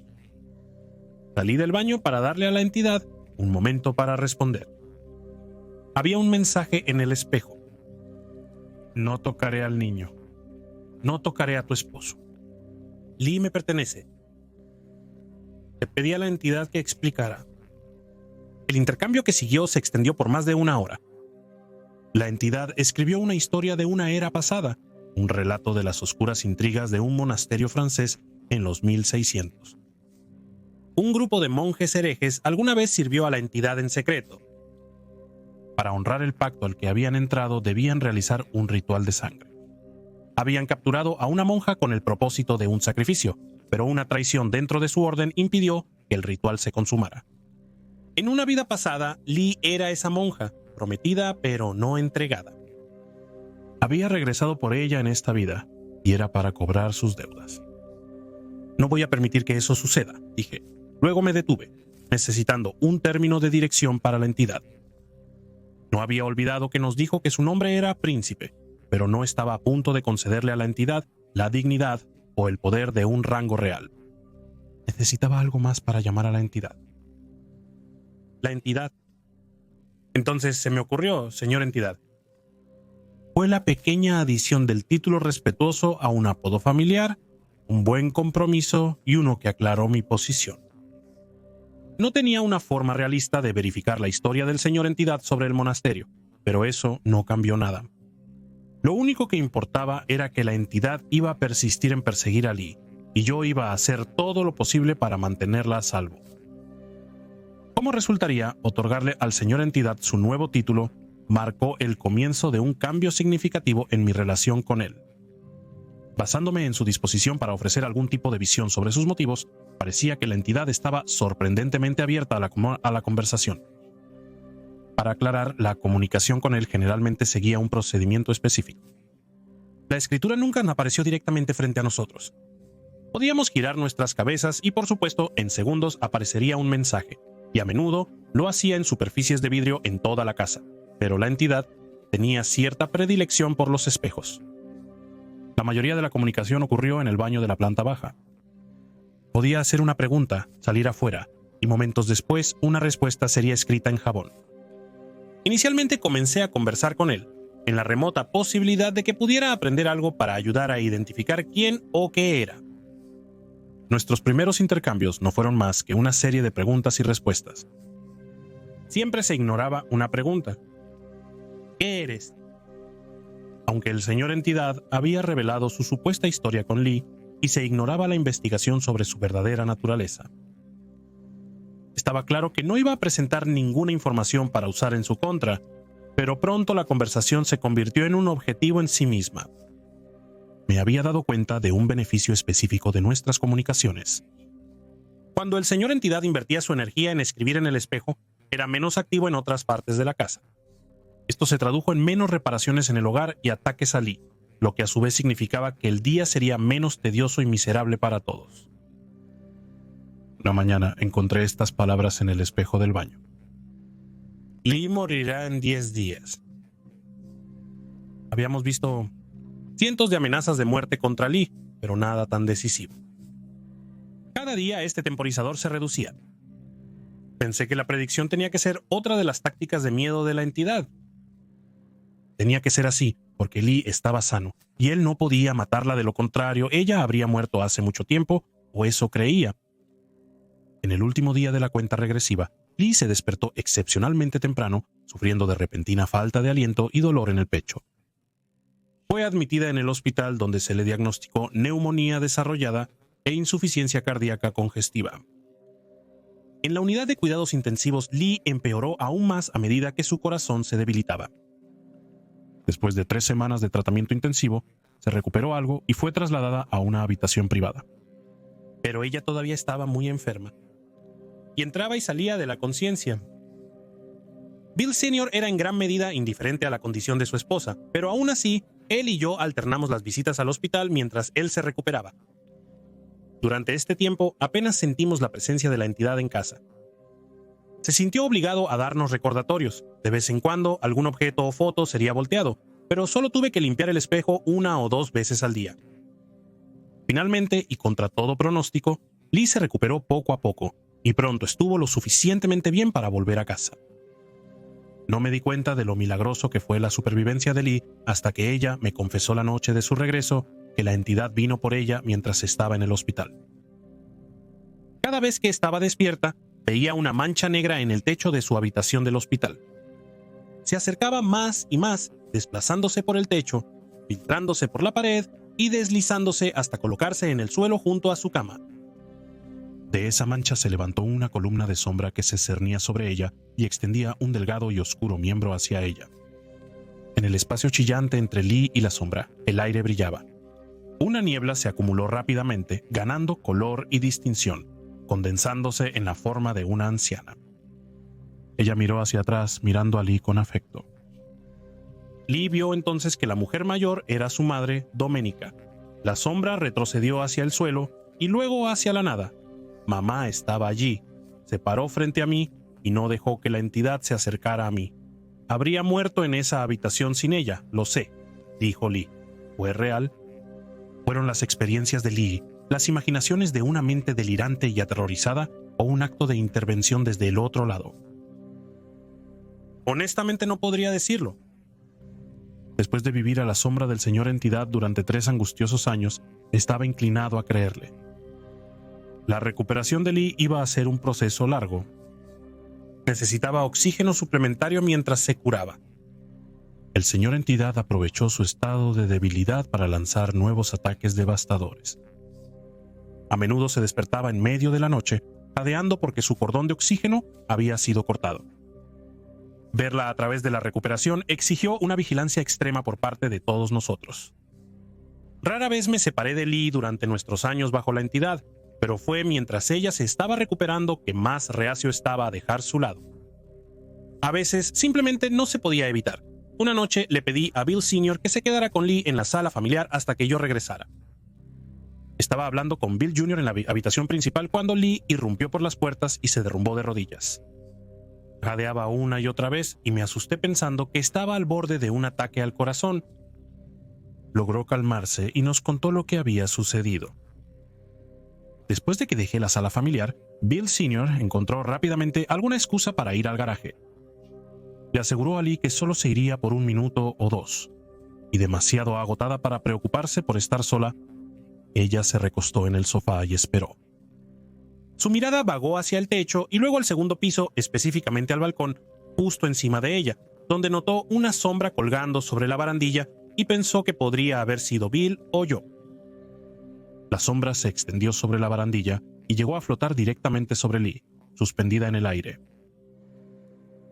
Salí del baño para darle a la entidad un momento para responder. Había un mensaje en el espejo. No tocaré al niño. No tocaré a tu esposo. Lee me pertenece. Le pedí a la entidad que explicara. El intercambio que siguió se extendió por más de una hora. La entidad escribió una historia de una era pasada, un relato de las oscuras intrigas de un monasterio francés en los 1600. Un grupo de monjes herejes alguna vez sirvió a la entidad en secreto. Para honrar el pacto al que habían entrado, debían realizar un ritual de sangre. Habían capturado a una monja con el propósito de un sacrificio, pero una traición dentro de su orden impidió que el ritual se consumara. En una vida pasada, Lee era esa monja, prometida pero no entregada. Había regresado por ella en esta vida, y era para cobrar sus deudas. No voy a permitir que eso suceda, dije. Luego me detuve, necesitando un término de dirección para la entidad. No había olvidado que nos dijo que su nombre era Príncipe, pero no estaba a punto de concederle a la entidad la dignidad o el poder de un rango real. Necesitaba algo más para llamar a la entidad. La entidad. Entonces se me ocurrió, señor entidad. Fue la pequeña adición del título respetuoso a un apodo familiar, un buen compromiso y uno que aclaró mi posición. No tenía una forma realista de verificar la historia del señor entidad sobre el monasterio, pero eso no cambió nada. Lo único que importaba era que la entidad iba a persistir en perseguir a Lee, y yo iba a hacer todo lo posible para mantenerla a salvo. Como resultaría, otorgarle al señor entidad su nuevo título marcó el comienzo de un cambio significativo en mi relación con él. Basándome en su disposición para ofrecer algún tipo de visión sobre sus motivos, parecía que la entidad estaba sorprendentemente abierta a la conversación. Para aclarar, la comunicación con él generalmente seguía un procedimiento específico. La escritura nunca apareció directamente frente a nosotros. Podíamos girar nuestras cabezas y, por supuesto, en segundos aparecería un mensaje, y a menudo lo hacía en superficies de vidrio en toda la casa, pero la entidad tenía cierta predilección por los espejos. La mayoría de la comunicación ocurrió en el baño de la planta baja. Podía hacer una pregunta, salir afuera, y momentos después una respuesta sería escrita en jabón. Inicialmente comencé a conversar con él, en la remota posibilidad de que pudiera aprender algo para ayudar a identificar quién o qué era. Nuestros primeros intercambios no fueron más que una serie de preguntas y respuestas. Siempre se ignoraba una pregunta. ¿Qué eres? Aunque el señor entidad había revelado su supuesta historia con Lee y se ignoraba la investigación sobre su verdadera naturaleza. Estaba claro que no iba a presentar ninguna información para usar en su contra, pero pronto la conversación se convirtió en un objetivo en sí misma. Me había dado cuenta de un beneficio específico de nuestras comunicaciones. Cuando el señor entidad invertía su energía en escribir en el espejo, era menos activo en otras partes de la casa. Esto se tradujo en menos reparaciones en el hogar y ataques a Lee, lo que a su vez significaba que el día sería menos tedioso y miserable para todos. Una mañana encontré estas palabras en el espejo del baño. Lee morirá en 10 días. Habíamos visto cientos de amenazas de muerte contra Lee, pero nada tan decisivo. Cada día este temporizador se reducía. Pensé que la predicción tenía que ser otra de las tácticas de miedo de la entidad. Tenía que ser así, porque Lee estaba sano, y él no podía matarla, de lo contrario, ella habría muerto hace mucho tiempo, o eso creía. En el último día de la cuenta regresiva, Lee se despertó excepcionalmente temprano, sufriendo de repentina falta de aliento y dolor en el pecho. Fue admitida en el hospital, donde se le diagnosticó neumonía desarrollada e insuficiencia cardíaca congestiva. En la unidad de cuidados intensivos, Lee empeoró aún más a medida que su corazón se debilitaba. Después de 3 semanas de tratamiento intensivo, se recuperó algo y fue trasladada a una habitación privada. Pero ella todavía estaba muy enferma y entraba y salía de la conciencia. Bill Sr. era en gran medida indiferente a la condición de su esposa, pero aún así, él y yo alternamos las visitas al hospital mientras él se recuperaba. Durante este tiempo, apenas sentimos la presencia de la entidad en casa. Se sintió obligado a darnos recordatorios. De vez en cuando, algún objeto o foto sería volteado, pero solo tuve que limpiar el espejo 1 o 2 veces al día. Finalmente, y contra todo pronóstico, Lee se recuperó poco a poco, y pronto estuvo lo suficientemente bien para volver a casa. No me di cuenta de lo milagroso que fue la supervivencia de Lee hasta que ella me confesó la noche de su regreso que la entidad vino por ella mientras estaba en el hospital. Cada vez que estaba despierta, veía una mancha negra en el techo de su habitación del hospital. Se acercaba más y más, desplazándose por el techo, filtrándose por la pared y deslizándose hasta colocarse en el suelo junto a su cama. De esa mancha se levantó una columna de sombra que se cernía sobre ella y extendía un delgado y oscuro miembro hacia ella. En el espacio chillante entre Lee y la sombra, el aire brillaba. Una niebla se acumuló rápidamente, ganando color y distinción, condensándose en la forma de una anciana. Ella miró hacia atrás, mirando a Lee con afecto. Lee vio entonces que la mujer mayor era su madre, Doménica. La sombra retrocedió hacia el suelo y luego hacia la nada. Mamá estaba allí, se paró frente a mí y no dejó que la entidad se acercara a mí. Habría muerto en esa habitación sin ella, lo sé, dijo Lee. ¿Fue real? ¿Fueron las experiencias de Lee, las imaginaciones de una mente delirante y aterrorizada o un acto de intervención desde el otro lado? Honestamente no podría decirlo. Después de vivir a la sombra del señor entidad durante 3 angustiosos años, estaba inclinado a creerle. La recuperación de Lee iba a ser un proceso largo. Necesitaba oxígeno suplementario mientras se curaba. El señor entidad aprovechó su estado de debilidad para lanzar nuevos ataques devastadores. A menudo se despertaba en medio de la noche, jadeando porque su cordón de oxígeno había sido cortado. Verla a través de la recuperación exigió una vigilancia extrema por parte de todos nosotros. Rara vez me separé de Lee durante nuestros años bajo la entidad, pero fue mientras ella se estaba recuperando que más reacio estaba a dejar su lado. A veces simplemente no se podía evitar. Una noche le pedí a Bill Sr. que se quedara con Lee en la sala familiar hasta que yo regresara. Estaba hablando con Bill Jr. en la habitación principal cuando Lee irrumpió por las puertas y se derrumbó de rodillas. Jadeaba una y otra vez y me asusté pensando que estaba al borde de un ataque al corazón. Logró calmarse y nos contó lo que había sucedido. Después de que dejé la sala familiar, Bill Sr. encontró rápidamente alguna excusa para ir al garaje. Le aseguró a Lee que solo se iría por 1 minuto o 2, y demasiado agotada para preocuparse por estar sola, ella se recostó en el sofá y esperó. Su mirada vagó hacia el techo y luego al segundo piso, específicamente al balcón, justo encima de ella, donde notó una sombra colgando sobre la barandilla y pensó que podría haber sido Bill o yo. La sombra se extendió sobre la barandilla y llegó a flotar directamente sobre Lee, suspendida en el aire.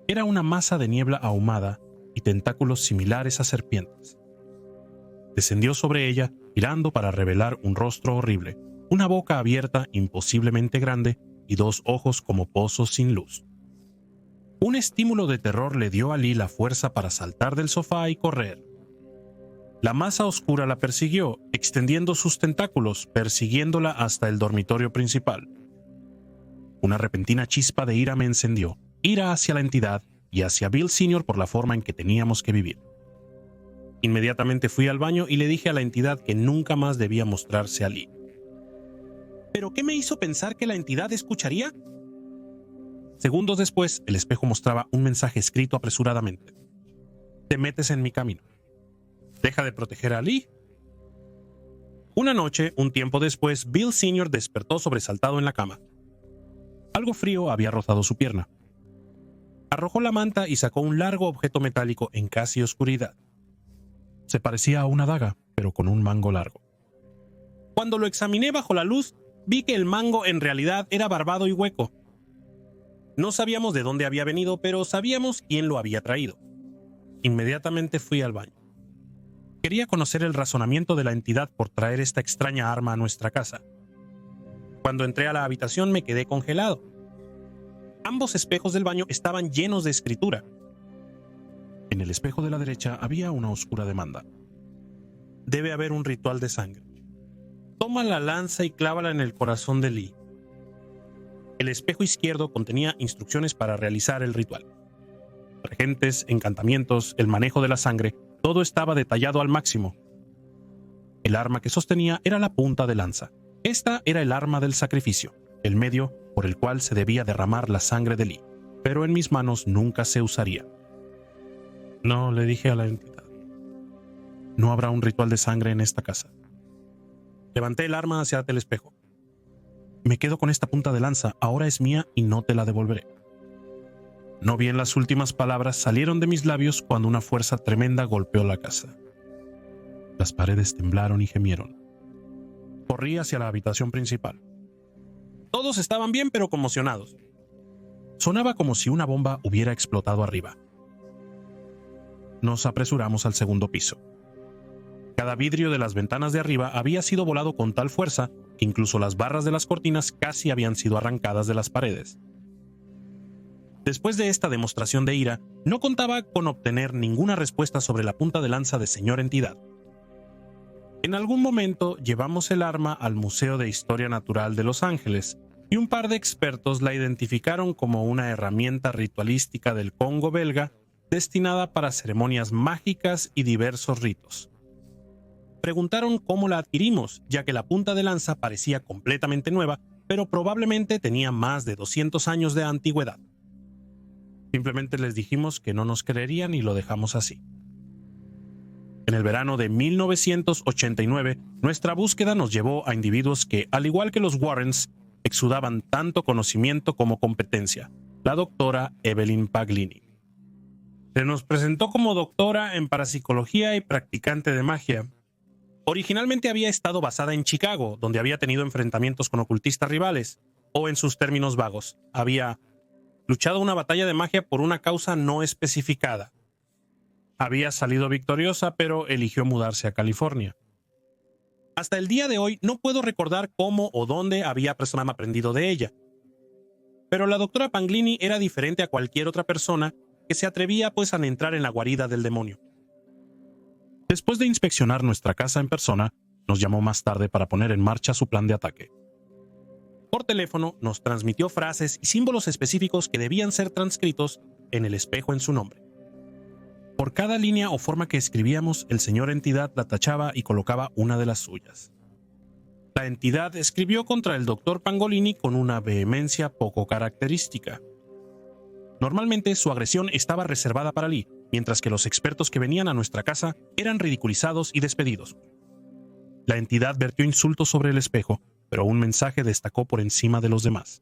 Era una masa de niebla ahumada y tentáculos similares a serpientes. Descendió sobre ella, girando para revelar un rostro horrible, una boca abierta imposiblemente grande y 2 ojos como pozos sin luz. Un estímulo de terror le dio a Lee la fuerza para saltar del sofá y correr. La masa oscura la persiguió, extendiendo sus tentáculos, persiguiéndola hasta el dormitorio principal. Una repentina chispa de ira me encendió, ira hacia la entidad y hacia Bill Sr. por la forma en que teníamos que vivir. Inmediatamente fui al baño y le dije a la entidad que nunca más debía mostrarse a Lee. ¿Pero qué me hizo pensar que la entidad escucharía? Segundos después, el espejo mostraba un mensaje escrito apresuradamente. Te metes en mi camino. Deja de proteger a Lee. Una noche, un tiempo después, Bill Sr. despertó sobresaltado en la cama. Algo frío había rozado su pierna. Arrojó la manta y sacó un largo objeto metálico en casi oscuridad. Se parecía a una daga, pero con un mango largo. Cuando lo examiné bajo la luz, vi que el mango en realidad era barbado y hueco. No sabíamos de dónde había venido, pero sabíamos quién lo había traído. Inmediatamente fui al baño. Quería conocer el razonamiento de la entidad por traer esta extraña arma a nuestra casa. Cuando entré a la habitación me quedé congelado. Ambos espejos del baño estaban llenos de escritura. En el espejo de la derecha había una oscura demanda. Debe haber un ritual de sangre. Toma la lanza y clávala en el corazón de Lee. El espejo izquierdo contenía instrucciones para realizar el ritual. Regentes, encantamientos, el manejo de la sangre, todo estaba detallado al máximo. El arma que sostenía era la punta de lanza. Esta era el arma del sacrificio, el medio por el cual se debía derramar la sangre de Lee, pero en mis manos nunca se usaría. No, le dije a la entidad. No habrá un ritual de sangre en esta casa. Levanté el arma hacia el espejo. Me quedo con esta punta de lanza, ahora es mía y no te la devolveré. No bien las últimas palabras salieron de mis labios cuando una fuerza tremenda golpeó la casa. Las paredes temblaron y gemieron. Corrí hacia la habitación principal. Todos estaban bien pero conmocionados. Sonaba como si una bomba hubiera explotado arriba. Nos apresuramos al segundo piso. Cada vidrio de las ventanas de arriba había sido volado con tal fuerza que incluso las barras de las cortinas casi habían sido arrancadas de las paredes. Después de esta demostración de ira, no contaba con obtener ninguna respuesta sobre la punta de lanza de señor entidad. En algún momento llevamos el arma al Museo de Historia Natural de Los Ángeles y un par de expertos la identificaron como una herramienta ritualística del Congo belga destinada para ceremonias mágicas y diversos ritos. Preguntaron cómo la adquirimos, ya que la punta de lanza parecía completamente nueva, pero probablemente tenía más de 200 años de antigüedad. Simplemente les dijimos que no nos creerían y lo dejamos así. En el verano de 1989, nuestra búsqueda nos llevó a individuos que, al igual que los Warrens, exudaban tanto conocimiento como competencia. La doctora Evelyn Paglini. Se nos presentó como doctora en parapsicología y practicante de magia. Originalmente había estado basada en Chicago, donde había tenido enfrentamientos con ocultistas rivales, o en sus términos vagos, había luchado una batalla de magia por una causa no especificada. Había salido victoriosa, pero eligió mudarse a California. Hasta el día de hoy no puedo recordar cómo o dónde había aprendido de ella. Pero la doctora Paglini era diferente a cualquier otra persona que se atrevía pues a entrar en la guarida del demonio. Después de inspeccionar nuestra casa en persona, nos llamó más tarde para poner en marcha su plan de ataque. Por teléfono nos transmitió frases y símbolos específicos que debían ser transcritos en el espejo en su nombre. Por cada línea o forma que escribíamos, el señor entidad la tachaba y colocaba una de las suyas. La entidad escribió contra el doctor Pangolini con una vehemencia poco característica. Normalmente su agresión estaba reservada para Lee, mientras que los expertos que venían a nuestra casa eran ridiculizados y despedidos. La entidad vertió insultos sobre el espejo, pero un mensaje destacó por encima de los demás.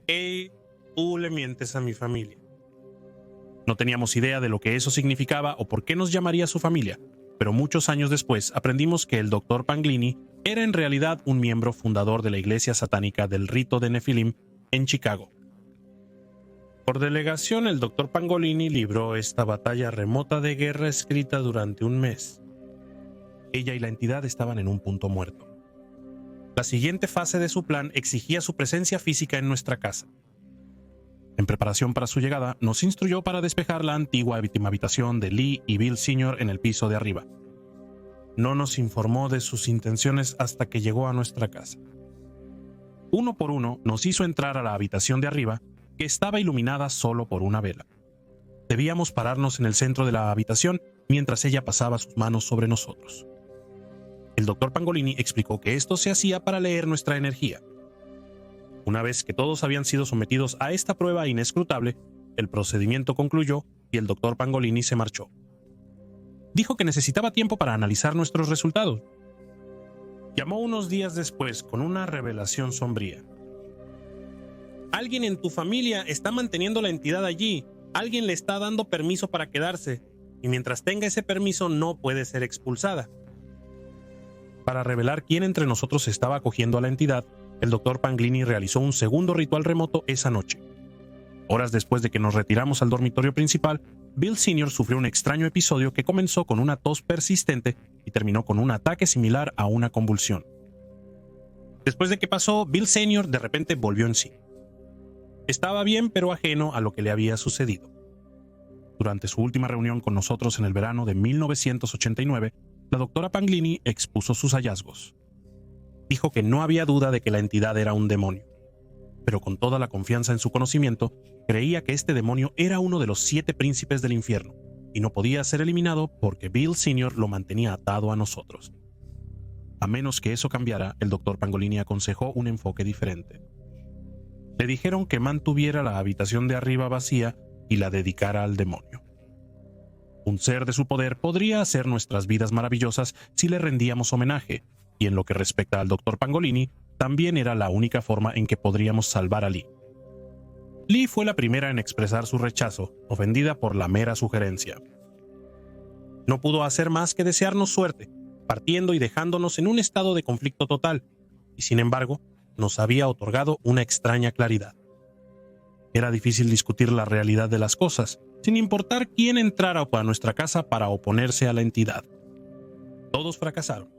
Hey, tú le mientes a mi familia. No teníamos idea de lo que eso significaba o por qué nos llamaría su familia, pero muchos años después aprendimos que el doctor Paglini era en realidad un miembro fundador de la iglesia satánica del rito de Nefilim en Chicago. Por delegación, el doctor Pangolini libró esta batalla remota de guerra escrita durante un mes. Ella y la entidad estaban en un punto muerto. La siguiente fase de su plan exigía su presencia física en nuestra casa. En preparación para su llegada, nos instruyó para despejar la antigua habitación de Lee y Bill Sr. en el piso de arriba. No nos informó de sus intenciones hasta que llegó a nuestra casa. Uno por uno nos hizo entrar a la habitación de arriba, que estaba iluminada solo por una vela. Debíamos pararnos en el centro de la habitación mientras ella pasaba sus manos sobre nosotros. El doctor Pangolini explicó que esto se hacía para leer nuestra energía. Una vez que todos habían sido sometidos a esta prueba inescrutable, el procedimiento concluyó y el doctor Pangolini se marchó. Dijo que necesitaba tiempo para analizar nuestros resultados. Llamó unos días después con una revelación sombría. Alguien en tu familia está manteniendo la entidad allí. Alguien le está dando permiso para quedarse, y mientras tenga ese permiso no puede ser expulsada. Para revelar quién entre nosotros estaba acogiendo a la entidad, el doctor Pangolini realizó un segundo ritual remoto esa noche. Horas después de que nos retiramos al dormitorio principal, Bill Sr. sufrió un extraño episodio que comenzó con una tos persistente y terminó con un ataque similar a una convulsión. Después de que pasó, Bill Sr. de repente volvió en sí. Estaba bien, pero ajeno a lo que le había sucedido. Durante su última reunión con nosotros en el verano de 1989, la doctora Pangolini expuso sus hallazgos. Dijo que no había duda de que la entidad era un demonio, pero con toda la confianza en su conocimiento, creía que este demonio era uno de los 7 príncipes del infierno y no podía ser eliminado porque Bill Sr. lo mantenía atado a nosotros. A menos que eso cambiara, el doctor Pangolini aconsejó un enfoque diferente. Le dijeron que mantuviera la habitación de arriba vacía y la dedicara al demonio. Un ser de su poder podría hacer nuestras vidas maravillosas si le rendíamos homenaje, y en lo que respecta al doctor Pangolini, también era la única forma en que podríamos salvar a Lee. Lee fue la primera en expresar su rechazo, ofendida por la mera sugerencia. No pudo hacer más que desearnos suerte, partiendo y dejándonos en un estado de conflicto total, y sin embargo, nos había otorgado una extraña claridad. Era difícil discutir la realidad de las cosas, sin importar quién entrara a nuestra casa para oponerse a la entidad. Todos fracasaron.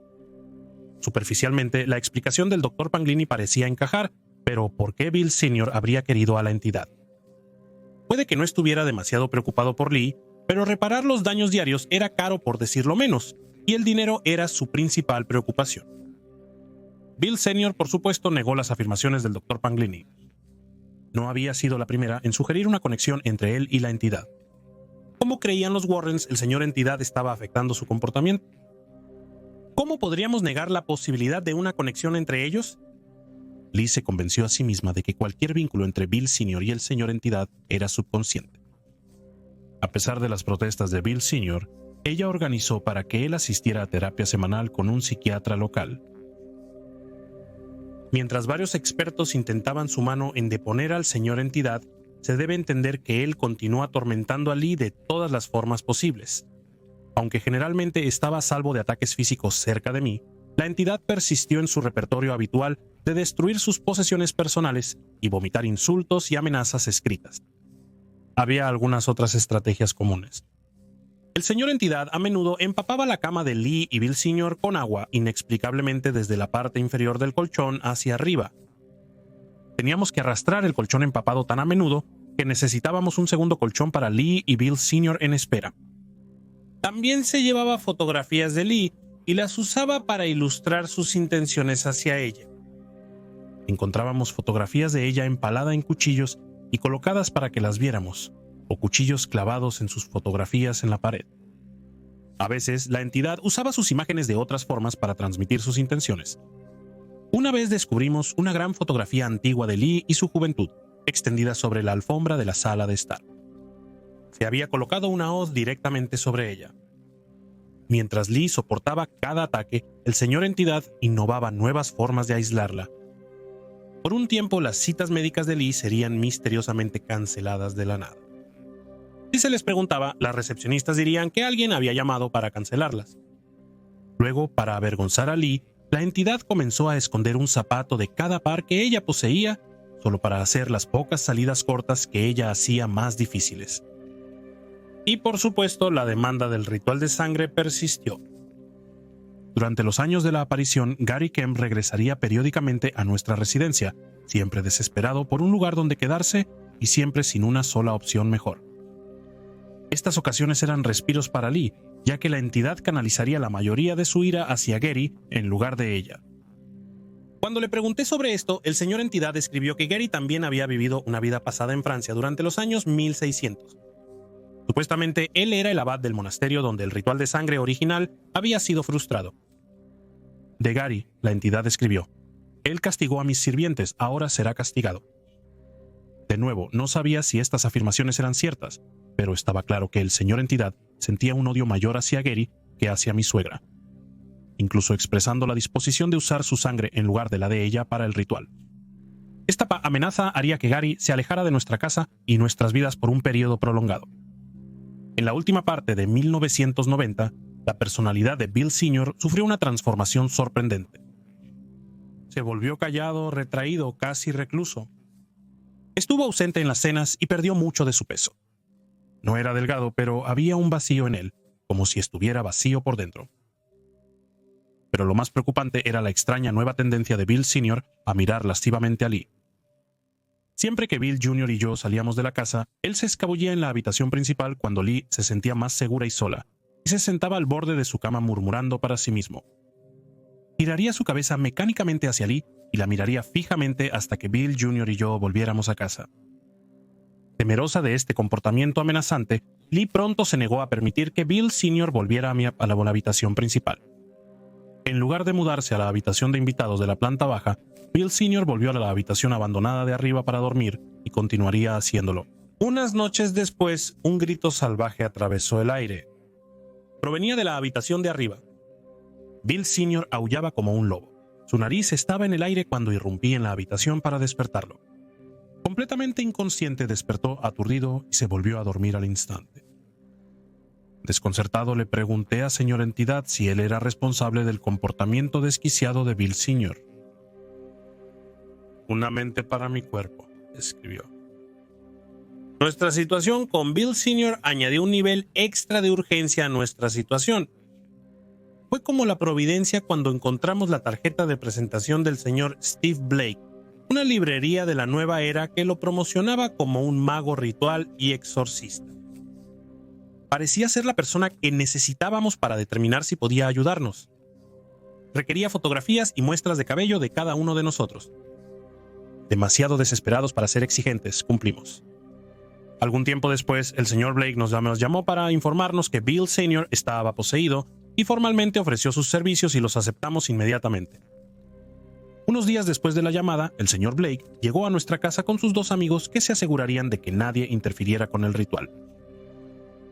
Superficialmente, la explicación del doctor Pangolini parecía encajar, pero ¿por qué Bill Sr. habría querido a la entidad? Puede que no estuviera demasiado preocupado por Lee, pero reparar los daños diarios era caro por decirlo menos, y el dinero era su principal preocupación. Bill Sr., por supuesto, negó las afirmaciones del doctor Pangolini. No había sido la primera en sugerir una conexión entre él y la entidad. ¿Cómo creían los Warrens el señor entidad estaba afectando su comportamiento? ¿Cómo podríamos negar la posibilidad de una conexión entre ellos? Lee se convenció a sí misma de que cualquier vínculo entre Bill Sr. y el señor entidad era subconsciente. A pesar de las protestas de Bill Sr., ella organizó para que él asistiera a terapia semanal con un psiquiatra local. Mientras varios expertos intentaban su mano en deponer al señor entidad, se debe entender que él continuó atormentando a Lee de todas las formas posibles. Aunque generalmente estaba a salvo de ataques físicos cerca de mí, la entidad persistió en su repertorio habitual de destruir sus posesiones personales y vomitar insultos y amenazas escritas. Había algunas otras estrategias comunes. El señor entidad a menudo empapaba la cama de Lee y Bill Sr. con agua inexplicablemente desde la parte inferior del colchón hacia arriba. Teníamos que arrastrar el colchón empapado tan a menudo que necesitábamos un segundo colchón para Lee y Bill Sr. en espera. También se llevaba fotografías de Lee y las usaba para ilustrar sus intenciones hacia ella. Encontrábamos fotografías de ella empalada en cuchillos y colocadas para que las viéramos, o cuchillos clavados en sus fotografías en la pared. A veces, la entidad usaba sus imágenes de otras formas para transmitir sus intenciones. Una vez descubrimos una gran fotografía antigua de Lee y su juventud, extendida sobre la alfombra de la sala de estar. Se había colocado una hoz directamente sobre ella. Mientras Lee soportaba cada ataque, el señor entidad innovaba nuevas formas de aislarla. Por un tiempo, las citas médicas de Lee serían misteriosamente canceladas de la nada. Si se les preguntaba, las recepcionistas dirían que alguien había llamado para cancelarlas. Luego, para avergonzar a Lee, la entidad comenzó a esconder un zapato de cada par que ella poseía, solo para hacer las pocas salidas cortas que ella hacía más difíciles. Y por supuesto, la demanda del ritual de sangre persistió. Durante los años de la aparición, Gary Kemp regresaría periódicamente a nuestra residencia, siempre desesperado por un lugar donde quedarse y siempre sin una sola opción mejor. Estas ocasiones eran respiros para Lee, ya que la entidad canalizaría la mayoría de su ira hacia Gary en lugar de ella. Cuando le pregunté sobre esto, el señor entidad escribió que Gary también había vivido una vida pasada en Francia durante los años 1600. Supuestamente, él era el abad del monasterio donde el ritual de sangre original había sido frustrado. De Gary, la entidad escribió: él castigó a mis sirvientes, ahora será castigado. De nuevo, no sabía si estas afirmaciones eran ciertas, pero estaba claro que el señor entidad sentía un odio mayor hacia Gary que hacia mi suegra, incluso expresando la disposición de usar su sangre en lugar de la de ella para el ritual. Esta amenaza haría que Gary se alejara de nuestra casa y nuestras vidas por un periodo prolongado. En la última parte de 1990, la personalidad de Bill Sr. sufrió una transformación sorprendente. Se volvió callado, retraído, casi recluso. Estuvo ausente en las cenas y perdió mucho de su peso. No era delgado, pero había un vacío en él, como si estuviera vacío por dentro. Pero lo más preocupante era la extraña nueva tendencia de Bill Sr. a mirar lascivamente a Lee. Siempre que Bill Jr. y yo salíamos de la casa, él se escabullía en la habitación principal cuando Lee se sentía más segura y sola, y se sentaba al borde de su cama murmurando para sí mismo. Giraría su cabeza mecánicamente hacia Lee y la miraría fijamente hasta que Bill Jr. y yo volviéramos a casa. Temerosa de este comportamiento amenazante, Lee pronto se negó a permitir que Bill Sr. volviera a la habitación principal. En lugar de mudarse a la habitación de invitados de la planta baja, Bill Sr. volvió a la habitación abandonada de arriba para dormir y continuaría haciéndolo. Unas noches después, un grito salvaje atravesó el aire. Provenía de la habitación de arriba. Bill Sr. aullaba como un lobo. Su nariz estaba en el aire cuando irrumpí en la habitación para despertarlo. Completamente inconsciente, despertó aturdido y se volvió a dormir al instante. Desconcertado, le pregunté a señor entidad si él era responsable del comportamiento desquiciado de Bill Sr. Una mente para mi cuerpo, escribió. Nuestra situación con Bill Sr. añadió un nivel extra de urgencia a nuestra situación. Fue como la providencia cuando encontramos la tarjeta de presentación del señor Steve Blake, una librería de la nueva era que lo promocionaba como un mago ritual y exorcista. Parecía ser la persona que necesitábamos para determinar si podía ayudarnos. Requería fotografías y muestras de cabello de cada uno de nosotros. Demasiado desesperados para ser exigentes, cumplimos. Algún tiempo después, el señor Blake nos llamó para informarnos que Bill Sr. estaba poseído y formalmente ofreció sus servicios y los aceptamos inmediatamente. Unos días después de la llamada, el señor Blake llegó a nuestra casa con sus dos amigos que se asegurarían de que nadie interfiriera con el ritual.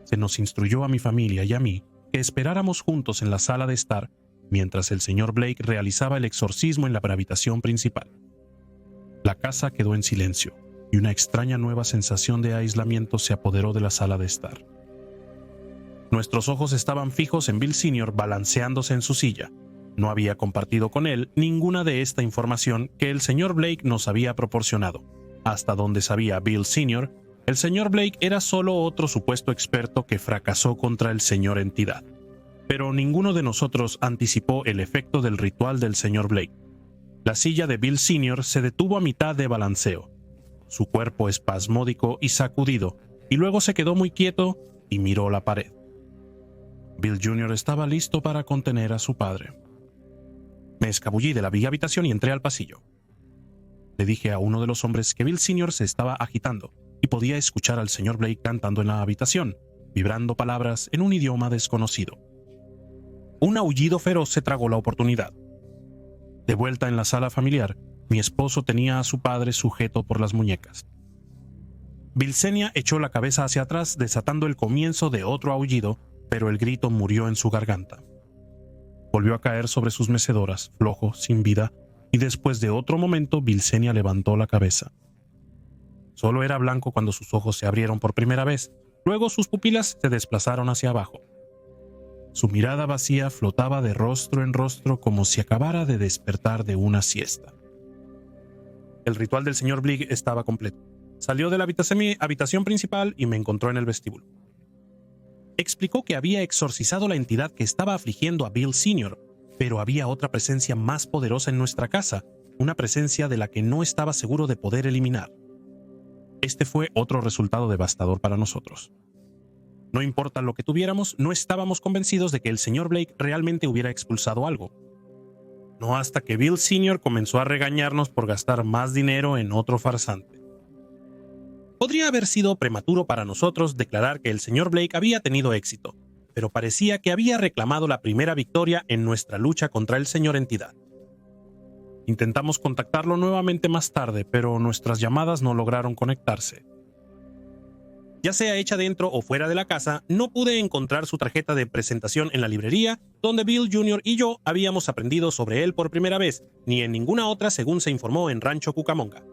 Se nos instruyó a mi familia y a mí que esperáramos juntos en la sala de estar mientras el señor Blake realizaba el exorcismo en la habitación principal. La casa quedó en silencio y una extraña nueva sensación de aislamiento se apoderó de la sala de estar. Nuestros ojos estaban fijos en Bill Sr. balanceándose en su silla. No había compartido con él ninguna de esta información que el señor Blake nos había proporcionado. Hasta donde sabía Bill Sr., el señor Blake era solo otro supuesto experto que fracasó contra el señor entidad. Pero ninguno de nosotros anticipó el efecto del ritual del señor Blake. La silla de Bill Sr. se detuvo a mitad de balanceo. Su cuerpo espasmódico y sacudido, y luego se quedó muy quieto y miró la pared. Bill Jr. estaba listo para contener a su padre. Me escabullí de la vieja habitación y entré al pasillo. Le dije a uno de los hombres que Bill Sr. se estaba agitando y podía escuchar al señor Blake cantando en la habitación, vibrando palabras en un idioma desconocido. Un aullido feroz se tragó la oportunidad. De vuelta en la sala familiar, mi esposo tenía a su padre sujeto por las muñecas. Bilsenia echó la cabeza hacia atrás, desatando el comienzo de otro aullido, pero el grito murió en su garganta. Volvió a caer sobre sus mecedoras, flojo, sin vida, y después de otro momento Bilsenia levantó la cabeza. Solo era blanco cuando sus ojos se abrieron por primera vez, luego sus pupilas se desplazaron hacia abajo. Su mirada vacía flotaba de rostro en rostro como si acabara de despertar de una siesta. El ritual del señor Blake estaba completo. Salió de la habitación principal y me encontró en el vestíbulo. Explicó que había exorcizado la entidad que estaba afligiendo a Bill Sr. Pero había otra presencia más poderosa en nuestra casa, una presencia de la que no estaba seguro de poder eliminar. Este fue otro resultado devastador para nosotros. No importa lo que tuviéramos, no estábamos convencidos de que el señor Blake realmente hubiera expulsado algo. No hasta que Bill Sr. comenzó a regañarnos por gastar más dinero en otro farsante. Podría haber sido prematuro para nosotros declarar que el señor Blake había tenido éxito, pero parecía que había reclamado la primera victoria en nuestra lucha contra el señor Entidad. Intentamos contactarlo nuevamente más tarde, pero nuestras llamadas no lograron conectarse. Ya sea hecha dentro o fuera de la casa, no pude encontrar su tarjeta de presentación en la librería, donde Bill Jr. y yo habíamos aprendido sobre él por primera vez, ni en ninguna otra según se informó en Rancho Cucamonga.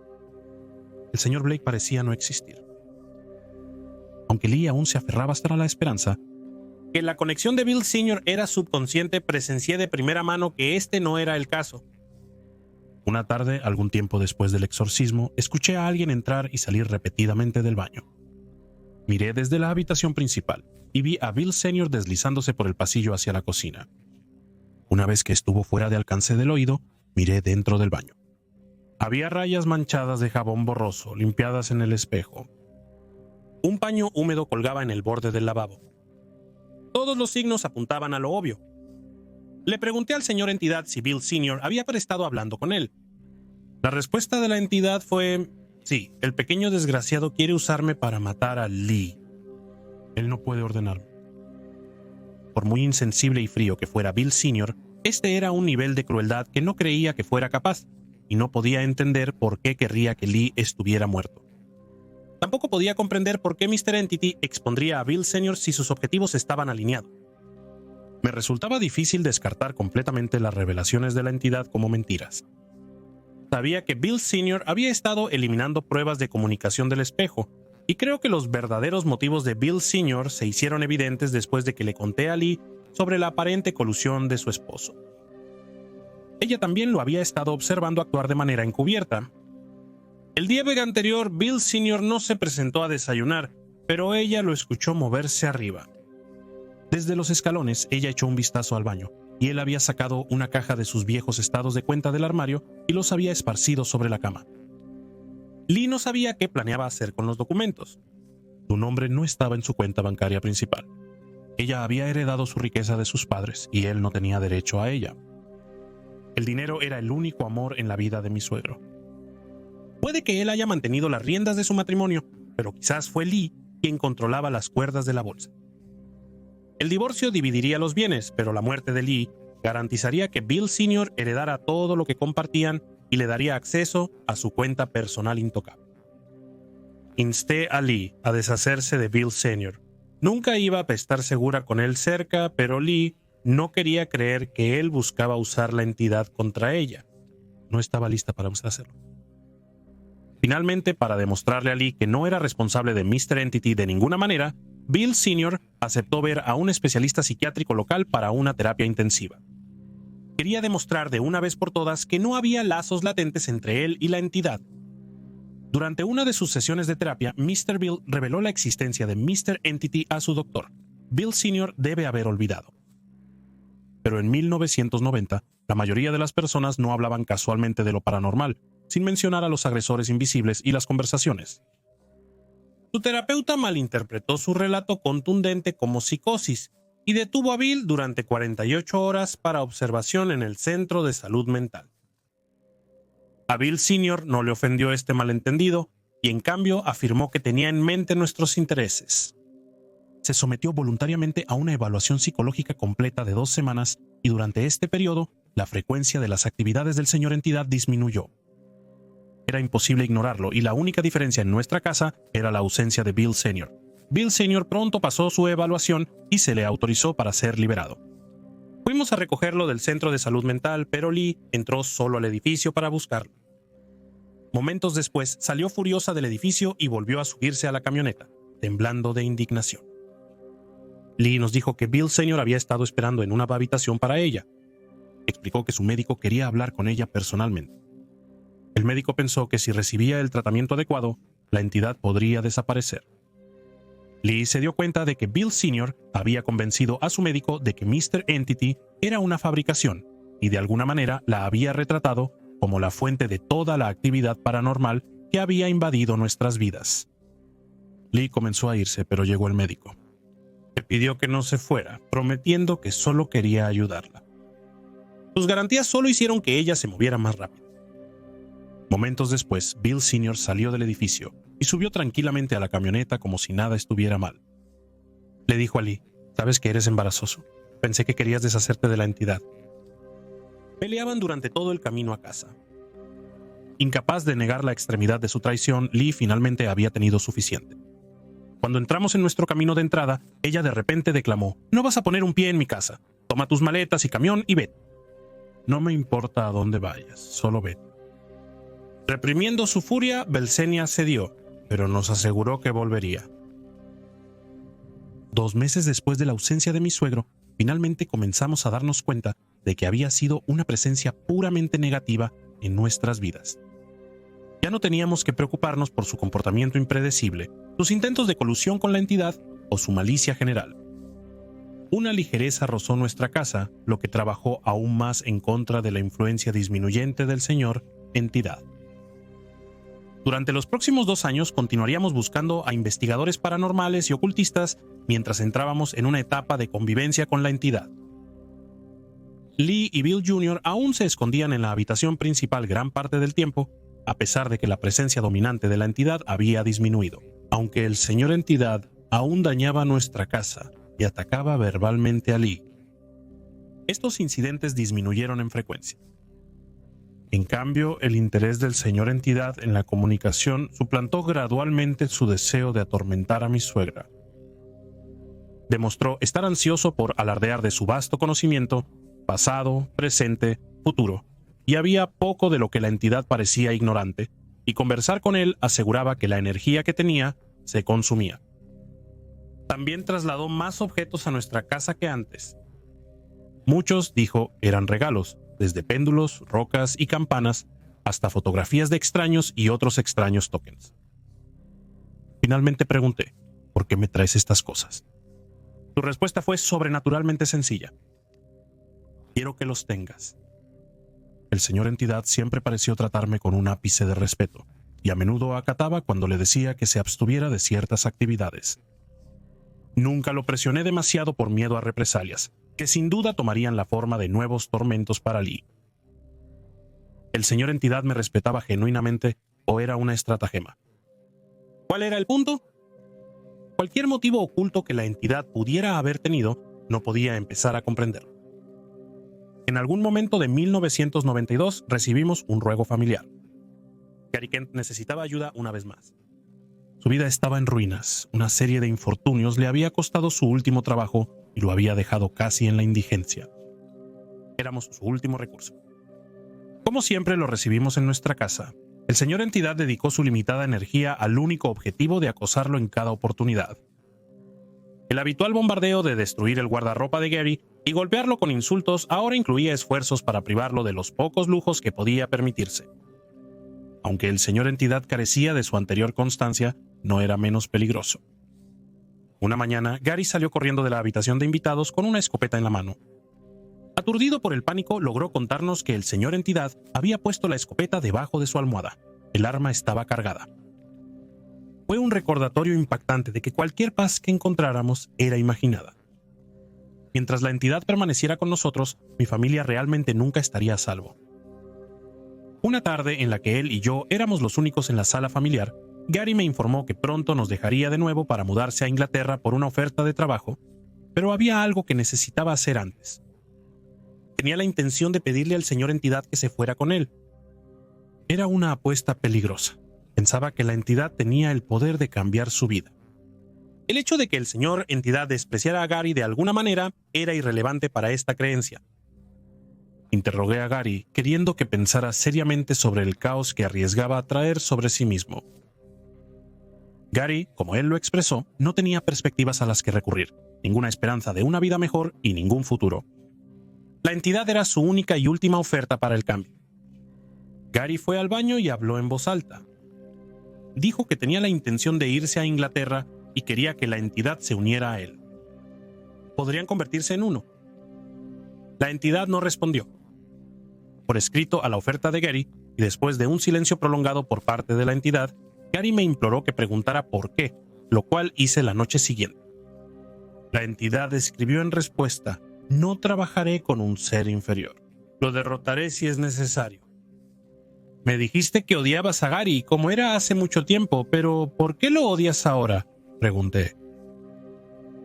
El señor Blake parecía no existir. Aunque Lee aún se aferraba hasta la esperanza, que la conexión de Bill Sr. era subconsciente, presencié de primera mano que este no era el caso. Una tarde, algún tiempo después del exorcismo, escuché a alguien entrar y salir repetidamente del baño. Miré desde la habitación principal y vi a Bill Sr. deslizándose por el pasillo hacia la cocina. Una vez que estuvo fuera de alcance del oído, miré dentro del baño. Había rayas manchadas de jabón borroso, limpiadas en el espejo. Un paño húmedo colgaba en el borde del lavabo. Todos los signos apuntaban a lo obvio. Le pregunté al señor Entidad si Bill Sr. había estado hablando con él. La respuesta de la entidad fue: sí, el pequeño desgraciado quiere usarme para matar a Lee. Él no puede ordenarme. Por muy insensible y frío que fuera Bill Sr., este era un nivel de crueldad que no creía que fuera capaz, y no podía entender por qué querría que Lee estuviera muerto. Tampoco podía comprender por qué Mr. Entity expondría a Bill Sr. si sus objetivos estaban alineados. Me resultaba difícil descartar completamente las revelaciones de la entidad como mentiras. Sabía que Bill Sr. había estado eliminando pruebas de comunicación del espejo, y creo que los verdaderos motivos de Bill Sr. se hicieron evidentes después de que le conté a Lee sobre la aparente colusión de su esposo. Ella también lo había estado observando actuar de manera encubierta. El día anterior, Bill Sr. no se presentó a desayunar, pero ella lo escuchó moverse arriba. Desde los escalones, ella echó un vistazo al baño, y él había sacado una caja de sus viejos estados de cuenta del armario y los había esparcido sobre la cama. Lee no sabía qué planeaba hacer con los documentos. Su nombre no estaba en su cuenta bancaria principal. Ella había heredado su riqueza de sus padres y él no tenía derecho a ella. El dinero era el único amor en la vida de mi suegro. Puede que él haya mantenido las riendas de su matrimonio, pero quizás fue Lee quien controlaba las cuerdas de la bolsa. El divorcio dividiría los bienes, pero la muerte de Lee garantizaría que Bill Sr. heredara todo lo que compartían y le daría acceso a su cuenta personal intocable. Insté a Lee a deshacerse de Bill Sr. Nunca iba a estar segura con él cerca, pero Lee no quería creer que él buscaba usar la entidad contra ella. No estaba lista para hacerlo. Finalmente, para demostrarle a Lee que no era responsable de Mr. Entity de ninguna manera, Bill Sr. aceptó ver a un especialista psiquiátrico local para una terapia intensiva. Quería demostrar de una vez por todas que no había lazos latentes entre él y la entidad. Durante una de sus sesiones de terapia, Mr. Bill reveló la existencia de Mr. Entity a su doctor. Bill Sr. debe haber olvidado. Pero en 1990, la mayoría de las personas no hablaban casualmente de lo paranormal, sin mencionar a los agresores invisibles y las conversaciones. Su terapeuta malinterpretó su relato contundente como psicosis y detuvo a Bill durante 48 horas para observación en el Centro de Salud Mental. A Bill Sr. no le ofendió este malentendido y en cambio afirmó que tenía en mente nuestros intereses. Se sometió voluntariamente a una evaluación psicológica completa de 2 semanas y durante este periodo la frecuencia de las actividades del señor Entidad disminuyó. Era imposible ignorarlo y la única diferencia en nuestra casa era la ausencia de Bill Sr. Bill Sr. pronto pasó su evaluación y se le autorizó para ser liberado. Fuimos a recogerlo del centro de salud mental, pero Lee entró solo al edificio para buscarlo. Momentos después salió furiosa del edificio y volvió a subirse a la camioneta, temblando de indignación. Lee nos dijo que Bill Sr. había estado esperando en una habitación para ella. Explicó que su médico quería hablar con ella personalmente. El médico pensó que si recibía el tratamiento adecuado, la entidad podría desaparecer. Lee se dio cuenta de que Bill Sr. había convencido a su médico de que Mr. Entity era una fabricación y de alguna manera la había retratado como la fuente de toda la actividad paranormal que había invadido nuestras vidas. Lee comenzó a irse, pero llegó el médico. Le pidió que no se fuera, prometiendo que solo quería ayudarla. Sus garantías solo hicieron que ella se moviera más rápido. Momentos después, Bill Sr. salió del edificio y subió tranquilamente a la camioneta como si nada estuviera mal. Le dijo a Lee: «¿Sabes que eres embarazoso? Pensé que querías deshacerte de la entidad». Peleaban durante todo el camino a casa. Incapaz de negar la extremidad de su traición, Lee finalmente había tenido suficiente. Cuando entramos en nuestro camino de entrada, ella de repente declamó: «No vas a poner un pie en mi casa. Toma tus maletas y camión y vete». «No me importa a dónde vayas, solo vete». Reprimiendo su furia, Belsenia cedió, pero nos aseguró que volvería. 2 meses después de la ausencia de mi suegro, finalmente comenzamos a darnos cuenta de que había sido una presencia puramente negativa en nuestras vidas. Ya no teníamos que preocuparnos por su comportamiento impredecible, sus intentos de colusión con la entidad o su malicia general. Una ligereza rozó nuestra casa, lo que trabajó aún más en contra de la influencia disminuyente del señor entidad. Durante los próximos 2 años continuaríamos buscando a investigadores paranormales y ocultistas mientras entrábamos en una etapa de convivencia con la entidad. Lee y Bill Jr. aún se escondían en la habitación principal gran parte del tiempo, a pesar de que la presencia dominante de la entidad había disminuido. Aunque el señor entidad aún dañaba nuestra casa y atacaba verbalmente a Lee, estos incidentes disminuyeron en frecuencia. En cambio, el interés del señor entidad en la comunicación suplantó gradualmente su deseo de atormentar a mi suegra. Demostró estar ansioso por alardear de su vasto conocimiento, pasado, presente, futuro, y había poco de lo que la entidad parecía ignorante, y conversar con él aseguraba que la energía que tenía se consumía. También trasladó más objetos a nuestra casa que antes. Muchos, dijo, eran regalos, desde péndulos, rocas y campanas, hasta fotografías de extraños y otros extraños tokens. Finalmente pregunté: ¿por qué me traes estas cosas? Su respuesta fue sobrenaturalmente sencilla: quiero que los tengas. El señor entidad siempre pareció tratarme con un ápice de respeto, y a menudo acataba cuando le decía que se abstuviera de ciertas actividades. Nunca lo presioné demasiado por miedo a represalias, que sin duda tomarían la forma de nuevos tormentos para Lee. ¿El señor entidad me respetaba genuinamente o era una estratagema? ¿Cuál era el punto? Cualquier motivo oculto que la entidad pudiera haber tenido, no podía empezar a comprenderlo. En algún momento de 1992 recibimos un ruego familiar. Gary Kent necesitaba ayuda una vez más. Su vida estaba en ruinas, una serie de infortunios le había costado su último trabajo y lo había dejado casi en la indigencia. Éramos su último recurso. Como siempre lo recibimos en nuestra casa, el señor entidad dedicó su limitada energía al único objetivo de acosarlo en cada oportunidad. El habitual bombardeo de destruir el guardarropa de Gary y golpearlo con insultos ahora incluía esfuerzos para privarlo de los pocos lujos que podía permitirse. Aunque el señor entidad carecía de su anterior constancia, no era menos peligroso. Una mañana, Gary salió corriendo de la habitación de invitados con una escopeta en la mano. Aturdido por el pánico, logró contarnos que el señor entidad había puesto la escopeta debajo de su almohada. El arma estaba cargada. Fue un recordatorio impactante de que cualquier paz que encontráramos era imaginada. Mientras la entidad permaneciera con nosotros, mi familia realmente nunca estaría a salvo. Una tarde en la que él y yo éramos los únicos en la sala familiar, Gary me informó que pronto nos dejaría de nuevo para mudarse a Inglaterra por una oferta de trabajo, pero había algo que necesitaba hacer antes. Tenía la intención de pedirle al señor entidad que se fuera con él. Era una apuesta peligrosa. Pensaba que la entidad tenía el poder de cambiar su vida. El hecho de que el señor entidad despreciara a Gary de alguna manera era irrelevante para esta creencia. Interrogué a Gary, queriendo que pensara seriamente sobre el caos que arriesgaba a traer sobre sí mismo. Gary, como él lo expresó, no tenía perspectivas a las que recurrir, ninguna esperanza de una vida mejor y ningún futuro. La entidad era su única y última oferta para el cambio. Gary fue al baño y habló en voz alta. Dijo que tenía la intención de irse a Inglaterra y quería que la entidad se uniera a él. Podrían convertirse en uno. La entidad no respondió. por escrito a la oferta de Gary, y después de un silencio prolongado por parte de la entidad, Gary me imploró que preguntara por qué, lo cual hice la noche siguiente. La entidad escribió en respuesta: no trabajaré con un ser inferior. Lo derrotaré si es necesario. Me dijiste que odiabas a Gary, como era hace mucho tiempo, pero ¿por qué lo odias ahora?, pregunté.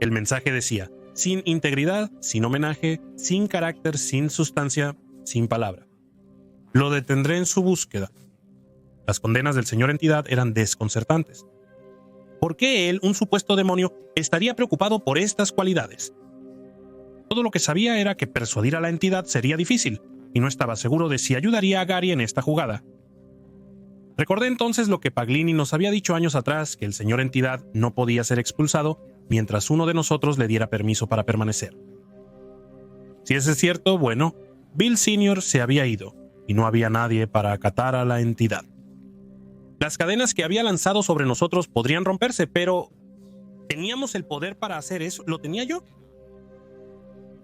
El mensaje decía: sin integridad, sin homenaje, sin carácter, sin sustancia, sin palabra. Lo detendré en su búsqueda. Las condenas del señor entidad eran desconcertantes. ¿Por qué él, un supuesto demonio, estaría preocupado por estas cualidades? Todo lo que sabía era que persuadir a la entidad sería difícil, y no estaba seguro de si ayudaría a Gary en esta jugada. Recordé entonces lo que Paglini nos había dicho años atrás, que el señor entidad no podía ser expulsado mientras uno de nosotros le diera permiso para permanecer. Si ese es cierto, bueno, Bill Sr. se había ido, y no había nadie para acatar a la entidad. Las cadenas que había lanzado sobre nosotros podrían romperse, pero ¿teníamos el poder para hacer eso? ¿Lo tenía yo?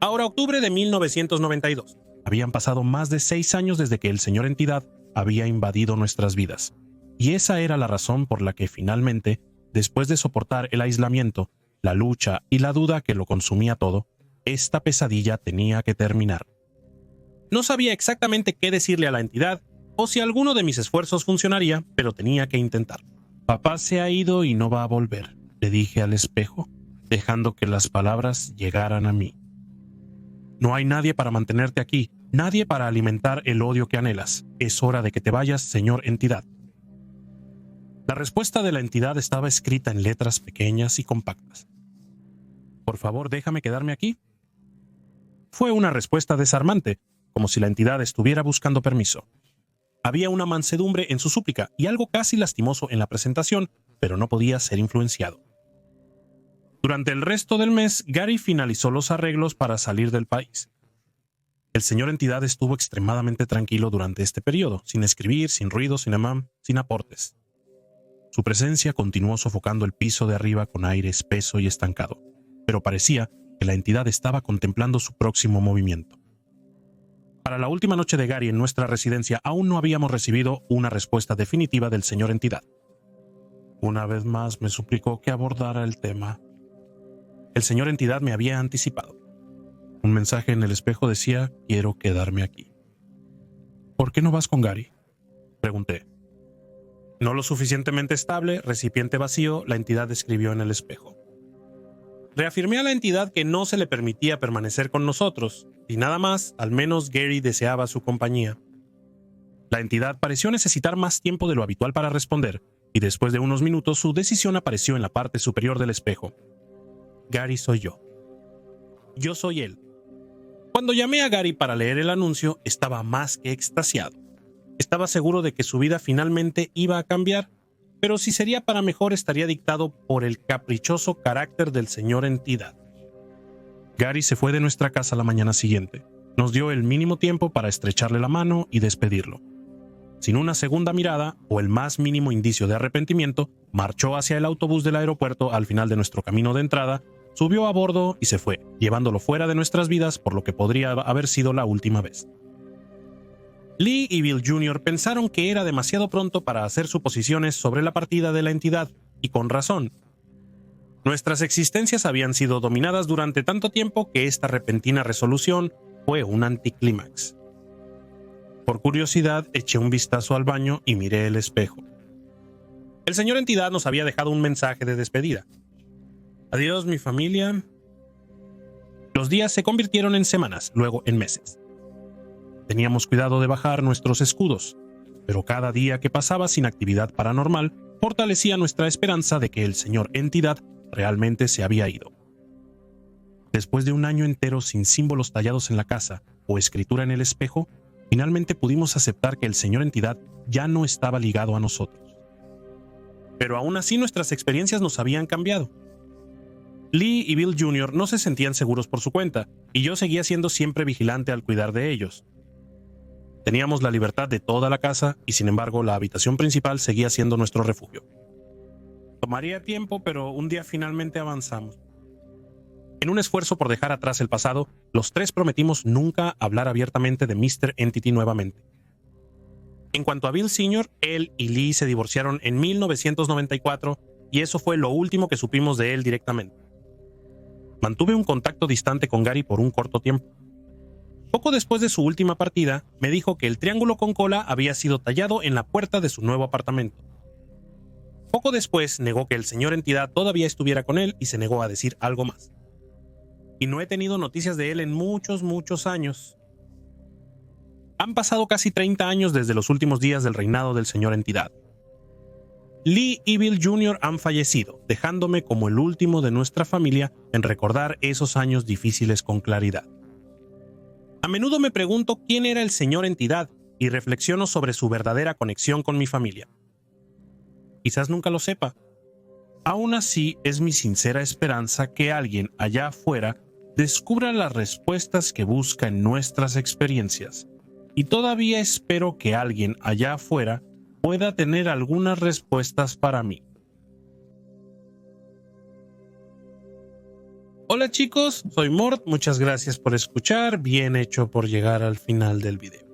Ahora, octubre de 1992. Habían pasado más de 6 años desde que el señor entidad había invadido nuestras vidas. Y esa era la razón por la que finalmente, después de soportar el aislamiento, la lucha y la duda que lo consumía todo, esta pesadilla tenía que terminar. No sabía exactamente qué decirle a la entidad o si alguno de mis esfuerzos funcionaría, pero tenía que intentar. Papá se ha ido y no va a volver, le dije al espejo, dejando que las palabras llegaran a mí. No hay nadie para mantenerte aquí, nadie para alimentar el odio que anhelas. Es hora de que te vayas, señor entidad. La respuesta de la entidad estaba escrita en letras pequeñas y compactas. Por favor, déjame quedarme aquí. Fue una respuesta desarmante, como si la entidad estuviera buscando permiso. Había una mansedumbre en su súplica y algo casi lastimoso en la presentación, pero no podía ser influenciado. Durante el resto del mes, Gary finalizó los arreglos para salir del país. El señor entidad estuvo extremadamente tranquilo durante este periodo, sin escribir, sin ruido, sin aportes. Su presencia continuó sofocando el piso de arriba con aire espeso y estancado, pero parecía que la entidad estaba contemplando su próximo movimiento. Para la última noche de Gary en nuestra residencia aún no habíamos recibido una respuesta definitiva del señor entidad. Una vez más me suplicó que abordara el tema. El señor entidad me había anticipado. Un mensaje en el espejo decía: quiero quedarme aquí. ¿Por qué no vas con Gary?, pregunté. No lo suficientemente estable, recipiente vacío, la entidad escribió en el espejo. Reafirmé a la entidad que no se le permitía permanecer con nosotros, y nada más, al menos Gary deseaba su compañía. La entidad pareció necesitar más tiempo de lo habitual para responder, y después de unos minutos su decisión apareció en la parte superior del espejo. Gary soy yo. Yo soy él. Cuando llamé a Gary para leer el anuncio, estaba más que extasiado. Estaba seguro de que su vida finalmente iba a cambiar, pero si sería para mejor estaría dictado por el caprichoso carácter del señor entidad. Gary se fue de nuestra casa la mañana siguiente. Nos dio el mínimo tiempo para estrecharle la mano y despedirlo. Sin una segunda mirada o el más mínimo indicio de arrepentimiento, marchó hacia el autobús del aeropuerto al final de nuestro camino de entrada, subió a bordo y se fue, llevándolo fuera de nuestras vidas por lo que podría haber sido la última vez. Lee y Bill Jr. pensaron que era demasiado pronto para hacer suposiciones sobre la partida de la entidad, y con razón. Nuestras existencias habían sido dominadas durante tanto tiempo que esta repentina resolución fue un anticlímax. Por curiosidad, eché un vistazo al baño y miré el espejo. El señor entidad nos había dejado un mensaje de despedida. Adiós, mi familia. Los días se convirtieron en semanas, luego en meses. Teníamos cuidado de bajar nuestros escudos, pero cada día que pasaba sin actividad paranormal fortalecía nuestra esperanza de que el señor entidad realmente se había ido. Después de un año entero sin símbolos tallados en la casa o escritura en el espejo, finalmente pudimos aceptar que el señor entidad ya no estaba ligado a nosotros. Pero aún así nuestras experiencias nos habían cambiado. Lee y Bill Jr. no se sentían seguros por su cuenta, y yo seguía siendo siempre vigilante al cuidar de ellos. Teníamos la libertad de toda la casa y sin embargo la habitación principal seguía siendo nuestro refugio. Tomaría tiempo, pero un día finalmente avanzamos. En un esfuerzo por dejar atrás el pasado, los tres prometimos nunca hablar abiertamente de Mr. Entity nuevamente. En cuanto a Bill Sr., él y Lee se divorciaron en 1994 y eso fue lo último que supimos de él directamente. Mantuve un contacto distante con Gary por un corto tiempo. Poco después de su última partida, me dijo que el triángulo con cola había sido tallado en la puerta de su nuevo apartamento. Poco después negó que el señor Entidad todavía estuviera con él y se negó a decir algo más. Y no he tenido noticias de él en muchos años. Han pasado casi 30 años desde los últimos días del reinado del señor Entidad. Lee y Bill Jr. han fallecido, dejándome como el último de nuestra familia en recordar esos años difíciles con claridad. A menudo me pregunto quién era el señor Entidad y reflexiono sobre su verdadera conexión con mi familia. Quizás nunca lo sepa. Aún así, es mi sincera esperanza que alguien allá afuera descubra las respuestas que busca en nuestras experiencias. Y todavía espero que alguien allá afuera pueda tener algunas respuestas para mí. Hola chicos, soy Mort, muchas gracias por escuchar, bien hecho por llegar al final del video.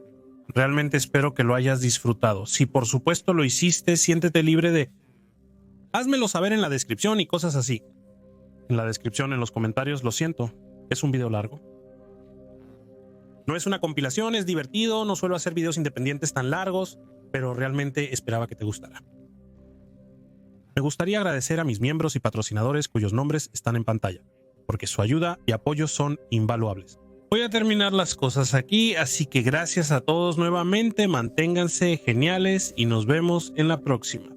Realmente espero que lo hayas disfrutado. Si por supuesto lo hiciste, siéntete libre de... házmelo saber en la descripción y cosas así. En la descripción, en los comentarios, lo siento, es un video largo. No es una compilación, es divertido, no suelo hacer videos independientes tan largos, pero realmente esperaba que te gustara. Me gustaría agradecer a mis miembros y patrocinadores cuyos nombres están en pantalla, porque su ayuda y apoyo son invaluables. Voy a terminar las cosas aquí, así que gracias a todos nuevamente, manténganse geniales y nos vemos en la próxima.